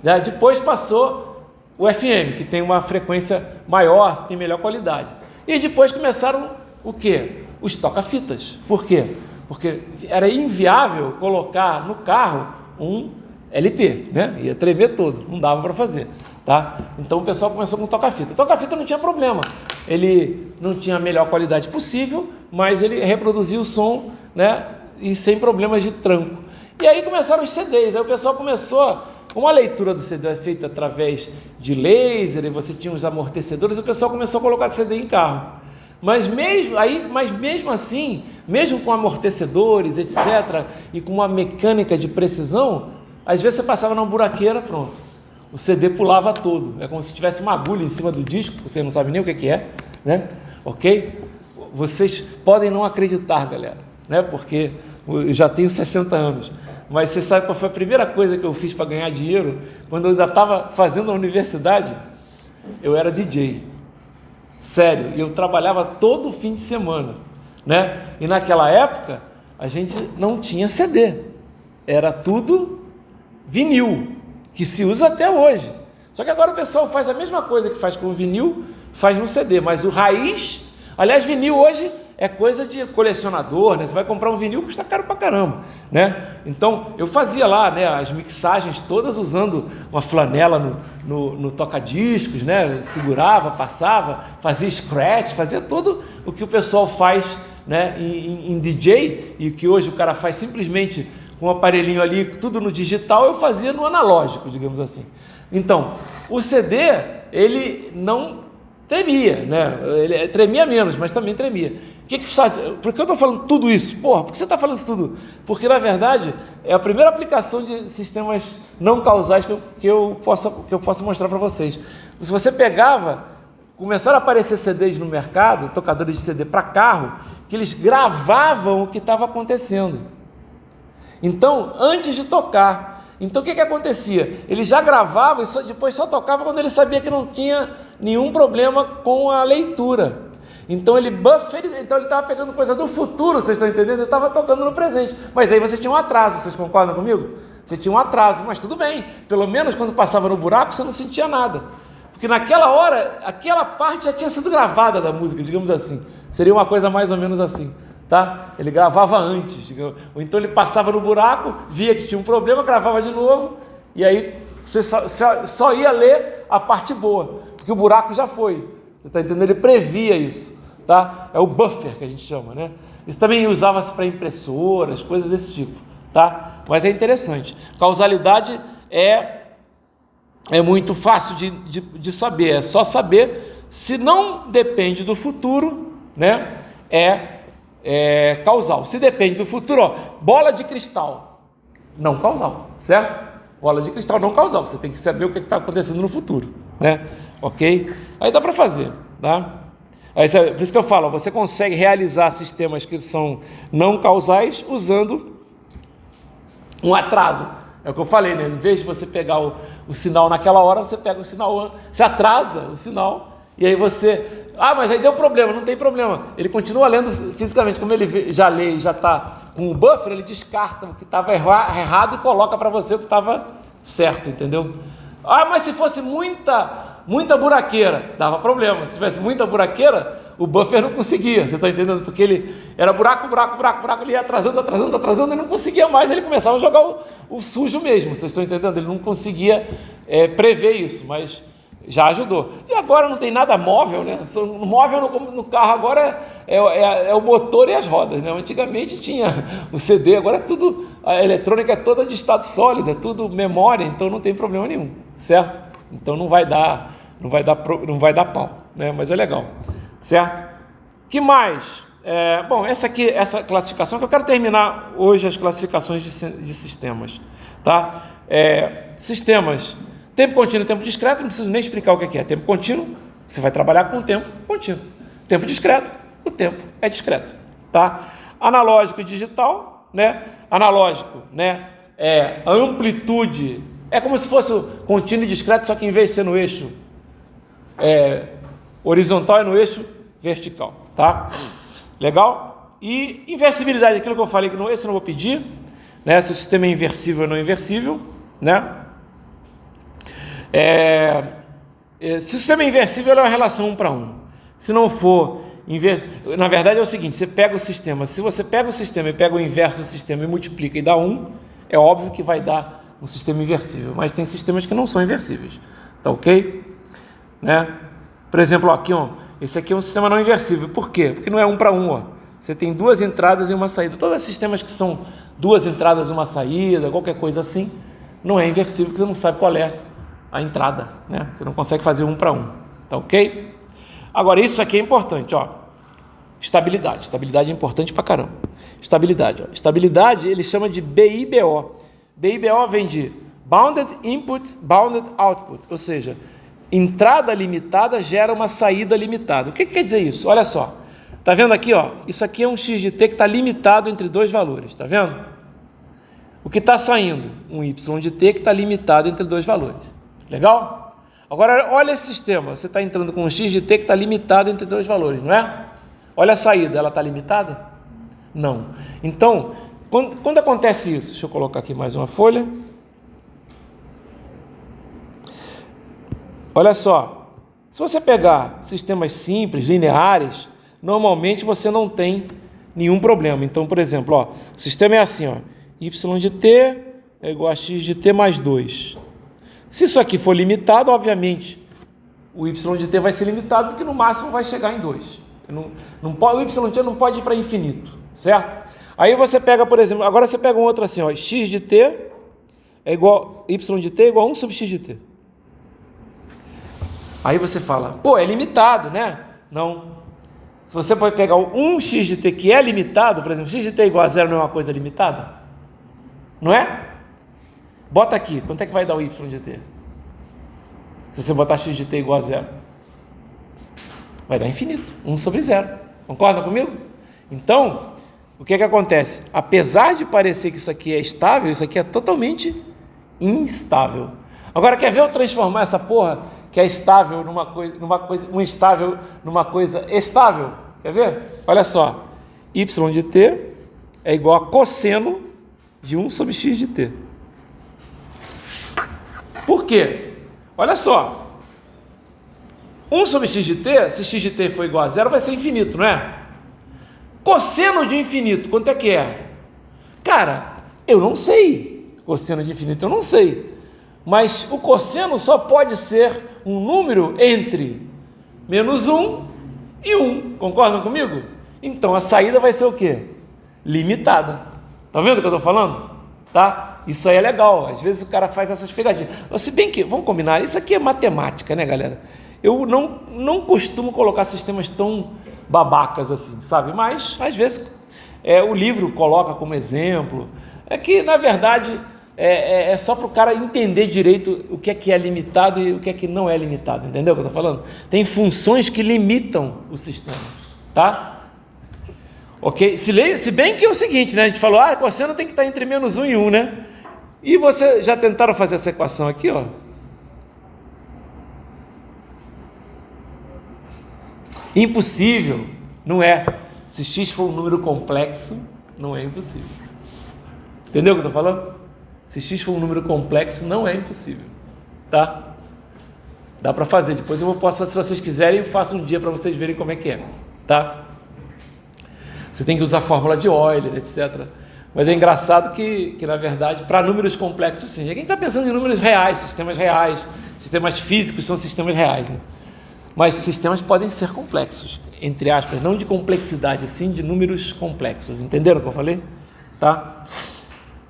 Né? Depois passou o FM, que tem uma frequência maior, tem melhor qualidade. E depois começaram o quê? Os toca-fitas. Por quê? Porque era inviável colocar no carro um LP, né? Ia tremer todo, não dava para fazer, tá? Então o pessoal começou com toca-fita. Toca-fita não tinha problema, ele não tinha a melhor qualidade possível, mas ele reproduzia o som, né? E sem problemas de tranco. E aí começaram os CDs, aí o pessoal começou, como a leitura do CD é feita através de laser, e você tinha os amortecedores, o pessoal começou a colocar CD em carro. Mas mesmo assim, mesmo com amortecedores, etc., e com uma mecânica de precisão, às vezes você passava numa buraqueira, pronto. O CD pulava todo. É como se tivesse uma agulha em cima do disco, você não sabe nem o que é, né? Ok? Vocês podem não acreditar, galera, né? Porque eu já tenho 60 anos. Mas você sabe qual foi a primeira coisa que eu fiz para ganhar dinheiro? Quando eu ainda estava fazendo a universidade, eu era DJ. Sério, e eu trabalhava todo fim de semana, né? E naquela época, a gente não tinha CD. Era tudo vinil, que se usa até hoje. Só que agora o pessoal faz a mesma coisa que faz com o vinil, faz no CD. Mas o raiz... Aliás, vinil hoje é coisa de colecionador, né? Você vai comprar um vinil, custa caro pra caramba, né? Então, eu fazia lá, né, as mixagens todas usando uma flanela no toca-discos, né? Segurava, passava, fazia scratch, fazia tudo o que o pessoal faz, né, em DJ, e que hoje o cara faz simplesmente com um aparelhinho ali, tudo no digital, eu fazia no analógico, digamos assim. Então, o CD, ele não tremia, né? Ele tremia menos, mas também tremia. O que faz? Por que eu estou falando tudo isso? Porra, por que você está falando isso tudo? Porque, na verdade, é a primeira aplicação de sistemas não causais que eu posso mostrar para vocês. Se você começaram a aparecer CDs no mercado, tocadores de CD para carro, que eles gravavam o que estava acontecendo. Então, antes de tocar. Então, o que acontecia? Ele já gravava e depois só tocava quando ele sabia que não tinha nenhum problema com a leitura. Então, ele estava pegando coisa do futuro, vocês estão entendendo? Ele estava tocando no presente. Mas aí você tinha um atraso, vocês concordam comigo? Você tinha um atraso, mas tudo bem. Pelo menos quando passava no buraco, você não sentia nada. Porque naquela hora, aquela parte já tinha sido gravada da música, digamos assim. Seria uma coisa mais ou menos assim, tá? Ele gravava antes, ou então ele passava no buraco, via que tinha um problema, gravava de novo, e aí você só ia ler a parte boa, porque o buraco já foi. Você está entendendo? Ele previa isso, tá? É o buffer que a gente chama, né? Isso também usava-se para impressoras, coisas desse tipo, tá? Mas é interessante. Causalidade é muito fácil de saber, é só saber se não depende do futuro, né? É causal. Se depende do futuro, ó, bola de cristal, não causal, certo? Bola de cristal não causal, você tem que saber o que está acontecendo no futuro, né? Ok? Aí dá para fazer, tá? Por isso que eu falo, você consegue realizar sistemas que são não causais usando um atraso. É o que eu falei, né? Em vez de você pegar o sinal naquela hora, você pega o sinal, você atrasa o sinal, e aí você... mas aí deu problema, não tem problema. Ele continua lendo fisicamente, como ele já lê e já está com o buffer, ele descarta o que estava errado e coloca para você o que estava certo, entendeu? Mas se fosse muita buraqueira, dava problema. Se tivesse muita buraqueira, o buffer não conseguia, você está entendendo? Porque ele era buraco, ele ia atrasando, e não conseguia mais, ele começava a jogar o sujo mesmo, vocês estão entendendo? Ele não conseguia prever isso, mas já ajudou. E agora não tem nada móvel, né? O móvel no carro agora é o motor e as rodas, né? Antigamente tinha o CD, agora tudo, a eletrônica é toda de estado sólido, é tudo memória, então não tem problema nenhum, certo? Então não vai dar pau, né? Mas é legal, certo? Que mais? Essa classificação que eu quero terminar hoje, as classificações de sistemas, tá? Sistemas, tempo contínuo e tempo discreto, não preciso nem explicar o que é. Tempo contínuo, você vai trabalhar com o tempo contínuo. Tempo discreto, o tempo é discreto, tá? Analógico e digital, né? Analógico, né? A amplitude é como se fosse contínuo e discreto, só que em vez de ser no eixo horizontal, é no eixo vertical, tá? Legal? E inversibilidade, aquilo que eu falei que esse eu não vou pedir, né? Se o sistema é inversível ou não inversível, né? Se o sistema é inversível, é uma relação 1 para 1. Se não for inversível, na verdade é o seguinte: você pega o sistema, se você pega o sistema e pega o inverso do sistema e multiplica e dá 1, é óbvio que vai dar um sistema inversível, mas tem sistemas que não são inversíveis, tá ok? Né? Por exemplo, aqui, esse aqui é um sistema não inversível. Por quê? Porque não é 1 para 1, Você tem 2 entradas e uma saída. Todos os sistemas que são 2 entradas e uma saída, qualquer coisa assim, não é inversível, porque você não sabe qual é a entrada, né? Você não consegue fazer 1 para 1, tá ok? Agora, isso aqui é importante, estabilidade. Estabilidade é importante pra caramba. Estabilidade, ele chama de BIBO. BIBO vem de Bounded Input, Bounded Output, ou seja, entrada limitada gera uma saída limitada. O que quer dizer isso? Olha só, tá vendo aqui, isso aqui é um x de t que está limitado entre 2 valores, tá vendo? O que está saindo? Um y de t que está limitado entre 2 valores. Legal? Agora, olha esse sistema, você está entrando com um x de t que está limitado entre 2 valores, não é? Olha a saída, ela está limitada? Não. Então, quando acontece isso, deixa eu colocar aqui mais uma folha. Olha só, se você pegar sistemas simples, lineares, normalmente você não tem nenhum problema. Então, por exemplo, o sistema é assim, y de t é igual a x de t mais 2. Se isso aqui for limitado, obviamente, o y de t vai ser limitado, porque no máximo vai chegar em 2. O y de t não pode ir para infinito, certo? Aí você pega, por exemplo, agora você pega um outro assim, x de t é igual, y de t é igual a 1 sobre x de t. Aí você fala, é limitado, né? Não. Se você pode pegar o 1x de t que é limitado, por exemplo, x de t igual a 0 não é uma coisa limitada? Não é? Bota aqui, quanto é que vai dar o y de t? Se você botar x de t igual a 0. Vai dar infinito, 1 sobre 0. Concorda comigo? Então, o que acontece? Apesar de parecer que isso aqui é estável, isso aqui é totalmente instável. Agora, quer ver eu transformar essa porra que é estável um instável numa coisa estável? Quer ver? Olha só, y de t é igual a cosseno de 1 sobre x de t. Por quê? Olha só, 1 sobre x de t, se x de t for igual a zero, vai ser infinito, não é? Cosseno de infinito, quanto é que é? Cara, eu não sei. Cosseno de infinito eu não sei. Mas o cosseno só pode ser um número entre -1 e 1. Concordam comigo? Então a saída vai ser o quê? Limitada. Tá vendo o que eu estou falando? Tá? Isso aí é legal. Às vezes o cara faz essas pegadinhas. Se bem que, vamos combinar, isso aqui é matemática, né, galera? Eu não costumo colocar sistemas tão babacas assim, sabe? Mas, às vezes, o livro coloca como exemplo. É que, na verdade, é só para o cara entender direito o que é limitado e o que é que não é limitado. Entendeu o que eu estou falando? Tem funções que limitam o sistema, tá? Ok? Se bem que é o seguinte, né? A gente falou, cosseno tem que estar entre -1 e 1, né? E você já tentaram fazer essa equação aqui, ó? Impossível, não é. Se x for um número complexo, não é impossível. Entendeu o que eu estou falando? Se x for um número complexo, não é impossível, tá? Dá para fazer. Depois eu posso, se vocês quiserem, eu faço um dia para vocês verem como é que é, tá? Você tem que usar a fórmula de Euler, etc. Mas é engraçado que na verdade, para números complexos, sim. A gente está pensando em números reais, sistemas físicos são sistemas reais, né? Mas sistemas podem ser complexos, entre aspas, não de complexidade, sim de números complexos. Entenderam o que eu falei? Tá?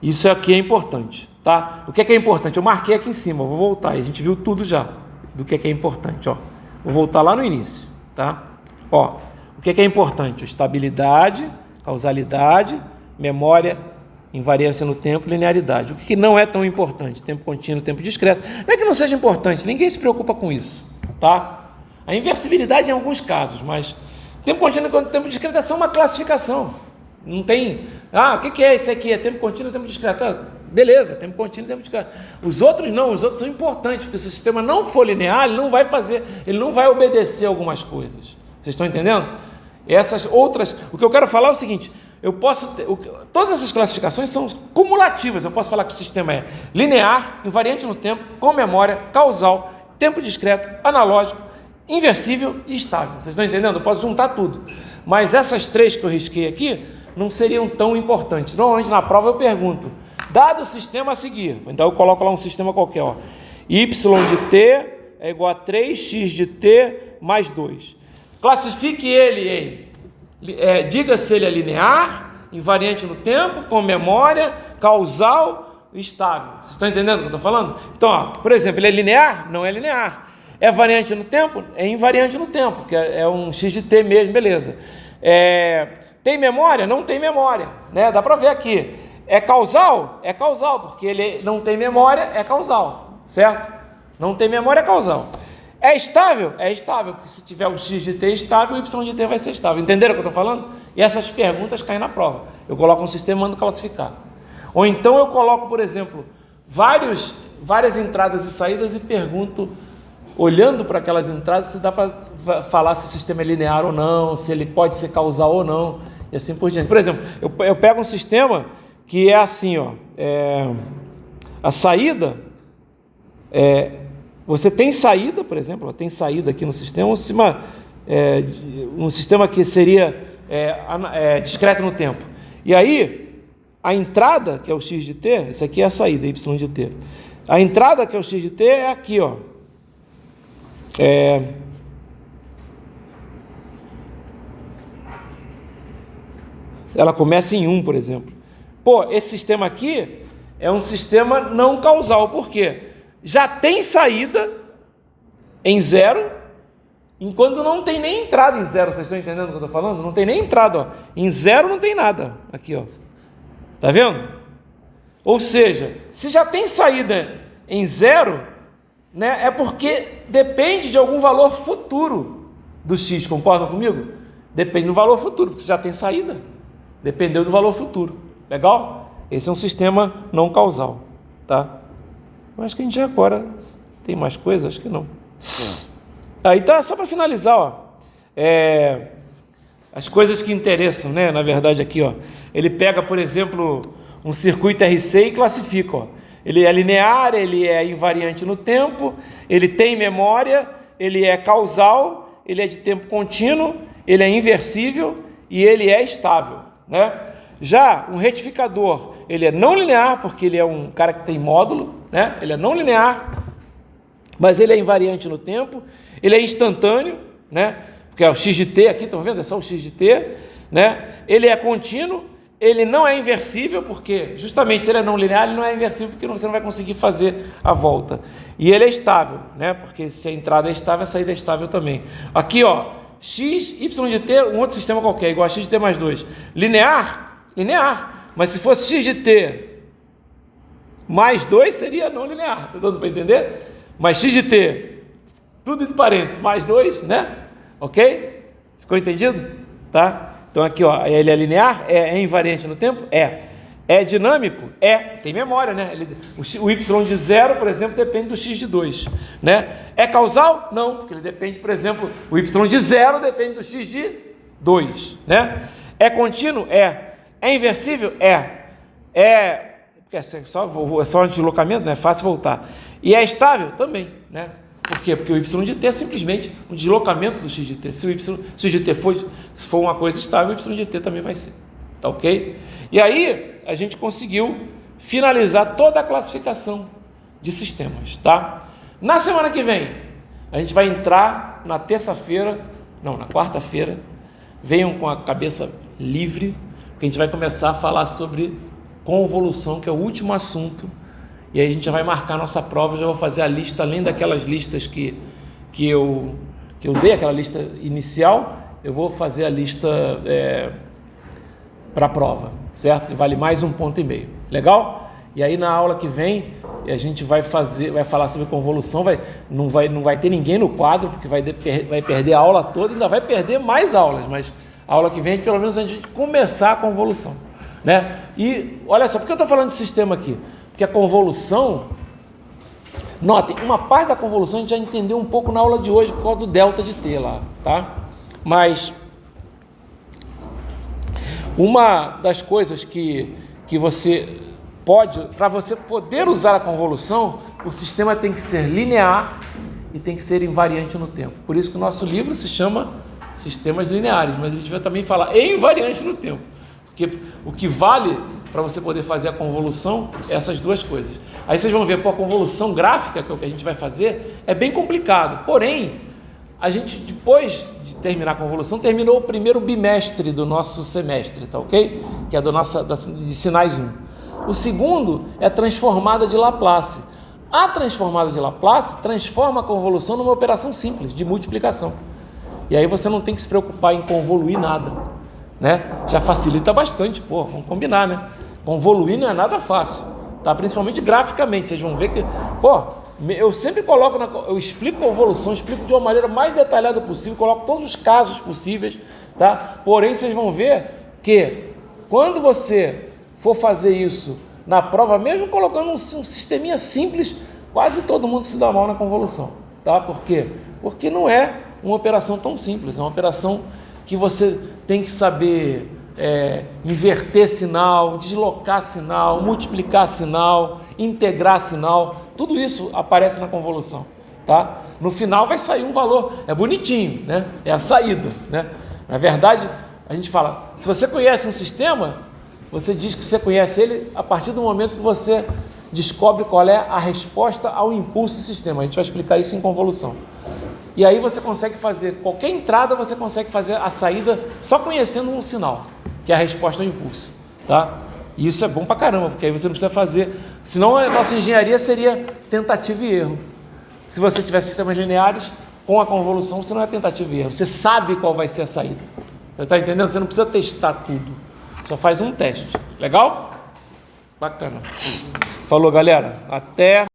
Isso aqui é importante, tá? O que é importante? Eu marquei aqui em cima, vou voltar, a gente viu tudo já do que é importante, ó. Vou voltar lá no início, tá? Ó, o que é importante? Estabilidade, causalidade, memória, invariância no tempo, linearidade. O que não é tão importante? Tempo contínuo, tempo discreto. Não é que não seja importante, ninguém se preocupa com isso, tá? A inversibilidade em alguns casos, mas tempo contínuo e tempo discreto é só uma classificação. Não tem, o que é isso aqui? É tempo contínuo e tempo discreto? Beleza, tempo contínuo e tempo discreto. Os outros não, os outros são importantes, porque se o sistema não for linear, ele não vai obedecer algumas coisas. Vocês estão entendendo? Essas outras, o que eu quero falar é o seguinte, todas essas classificações são cumulativas. Eu posso falar que o sistema é linear, invariante no tempo, com memória, causal, tempo discreto, analógico, inversível e estável. Vocês estão entendendo? Eu posso juntar tudo. Mas essas três que eu risquei aqui não seriam tão importantes. Normalmente na prova eu pergunto, dado o sistema a seguir, então eu coloco lá um sistema qualquer, ó, y de t é igual a 3x de t mais 2. Classifique ele em, diga se ele é linear, invariante no tempo, com memória, causal e estável. Vocês estão entendendo o que eu estou falando? Então, ó, por exemplo, ele é linear? Não é linear. É variante no tempo? É invariante no tempo, que é um x de t mesmo, beleza. Tem memória? Não tem memória, né? Dá para ver aqui. É causal? É causal, porque ele não tem memória, é causal, certo? Não tem memória, é causal. É estável? É estável, porque se tiver um x de t estável, o y de t vai ser estável. Entenderam o que eu estou falando? E essas perguntas caem na prova. Eu coloco um sistema e mando classificar. Ou então eu coloco, por exemplo, várias entradas e saídas e pergunto, olhando para aquelas entradas, se dá para falar se o sistema é linear ou não, se ele pode ser causal ou não, e assim por diante. Por exemplo, eu pego um sistema que é assim, ó, a saída, você tem saída, por exemplo, tem saída aqui no sistema, um sistema que seria discreto no tempo. E aí, a entrada, que é o x de t, isso aqui é a saída, y de t. A entrada, que é o x de t, é aqui, ó. Ela começa em 1, por exemplo. Esse sistema aqui é um sistema não causal. Por quê? Já tem saída em 0, enquanto não tem nem entrada em 0. Vocês estão entendendo o que eu estou falando? Não tem nem entrada, ó. Em 0 não tem nada. Aqui, ó. Tá vendo? Ou seja, se já tem saída em 0, né, é porque depende de algum valor futuro do x. Concordam comigo? Depende do valor futuro, porque você já tem saída. Dependeu do valor futuro. Legal? Esse é um sistema não causal, tá? Eu acho que a gente agora tem mais coisas, acho que não. Aí tá, só para finalizar, ó. As coisas que interessam, né? Na verdade aqui, ó. Ele pega, por exemplo, um circuito RC e classifica, ó. Ele é linear, ele é invariante no tempo, ele tem memória, ele é causal, ele é de tempo contínuo, ele é inversível e ele é estável, né? Já um retificador, ele é não linear, porque ele é um cara que tem módulo, né? Ele é não linear, mas ele é invariante no tempo, ele é instantâneo, né? Porque é o x de t aqui, estão vendo? É só o x de t, né? Ele é contínuo, ele não é inversível, porque justamente se ele é não linear, ele não é inversível, porque você não vai conseguir fazer a volta. E ele é estável, né? Porque se a entrada é estável, a saída é estável também. Aqui, ó, x, y de t, um outro sistema qualquer, igual a x de t mais 2. Linear, mas se fosse x de t mais 2, seria não linear, tá dando para entender? Mas x de t, tudo entre parênteses, mais 2, né? Ok? Ficou entendido? Tá? Então aqui, ó, ele é linear? É invariante no tempo? É dinâmico? Tem memória, né? O y de 0, por exemplo, depende do x de 2, né? É causal? Não, porque ele depende, por exemplo, o y de 0 depende do x de 2, né? É contínuo? É inversível? Porque é só um deslocamento, né? É fácil voltar. E é estável? Também, né? Por quê? Porque o y de t é simplesmente um deslocamento do x de t. Se o x de t for uma coisa estável, o y de t também vai ser. Tá ok? E aí, a gente conseguiu finalizar toda a classificação de sistemas, tá? Na semana que vem, a gente vai entrar na quarta-feira. Venham com a cabeça livre, porque a gente vai começar a falar sobre convolução, que é o último assunto. E aí a gente já vai marcar a nossa prova, eu já vou fazer a lista, além daquelas listas que eu dei, aquela lista inicial, eu vou fazer a lista para a prova, certo? Que vale mais 1,5 ponto. Legal? E aí na aula que vem, a gente vai falar sobre convolução, não vai ter ninguém no quadro, porque vai perder a aula toda, ainda vai perder mais aulas, mas a aula que vem, pelo menos a gente começar a convolução, né? E olha só, por que eu estou falando de sistema aqui? Porque a convolução, notem, uma parte da convolução a gente já entendeu um pouco na aula de hoje por causa do delta de t lá, tá? Mas uma das coisas que você pode, para você poder usar a convolução, o sistema tem que ser linear e tem que ser invariante no tempo. Por isso que o nosso livro se chama Sistemas Lineares, mas a gente vai também falar invariante no tempo. Porque o que vale para você poder fazer a convolução é essas duas coisas. Aí vocês vão ver, a convolução gráfica, que é o que a gente vai fazer, é bem complicado. Porém, a gente, depois de terminar a convolução, terminou o primeiro bimestre do nosso semestre, tá ok? Que é de sinais 1. O segundo é a transformada de Laplace. A transformada de Laplace transforma a convolução numa operação simples, de multiplicação. E aí você não tem que se preocupar em convoluir nada, né? Já facilita bastante, vamos combinar, né? Convoluir não é nada fácil, tá? Principalmente graficamente, vocês vão ver que, eu sempre eu explico convolução, explico de uma maneira mais detalhada possível, coloco todos os casos possíveis, tá? Porém, vocês vão ver que quando você for fazer isso na prova, mesmo colocando um sisteminha simples, quase todo mundo se dá mal na convolução, tá? Por quê? Porque não é uma operação tão simples, é uma operação que você tem que saber inverter sinal, deslocar sinal, multiplicar sinal, integrar sinal, tudo isso aparece na convolução, tá? No final vai sair um valor, é bonitinho, né? É a saída, né? Na verdade, a gente fala, se você conhece um sistema, você diz que você conhece ele a partir do momento que você descobre qual é a resposta ao impulso do sistema. A gente vai explicar isso em convolução. E aí você consegue fazer, qualquer entrada você consegue fazer a saída só conhecendo um sinal, que é a resposta ao impulso, tá? E isso é bom pra caramba, porque aí você não precisa fazer, senão a nossa engenharia seria tentativa e erro. Se você tiver sistemas lineares, com a convolução você não é tentativa e erro, você sabe qual vai ser a saída. Você está entendendo? Você não precisa testar tudo, só faz um teste. Legal? Bacana. Falou, galera. Até...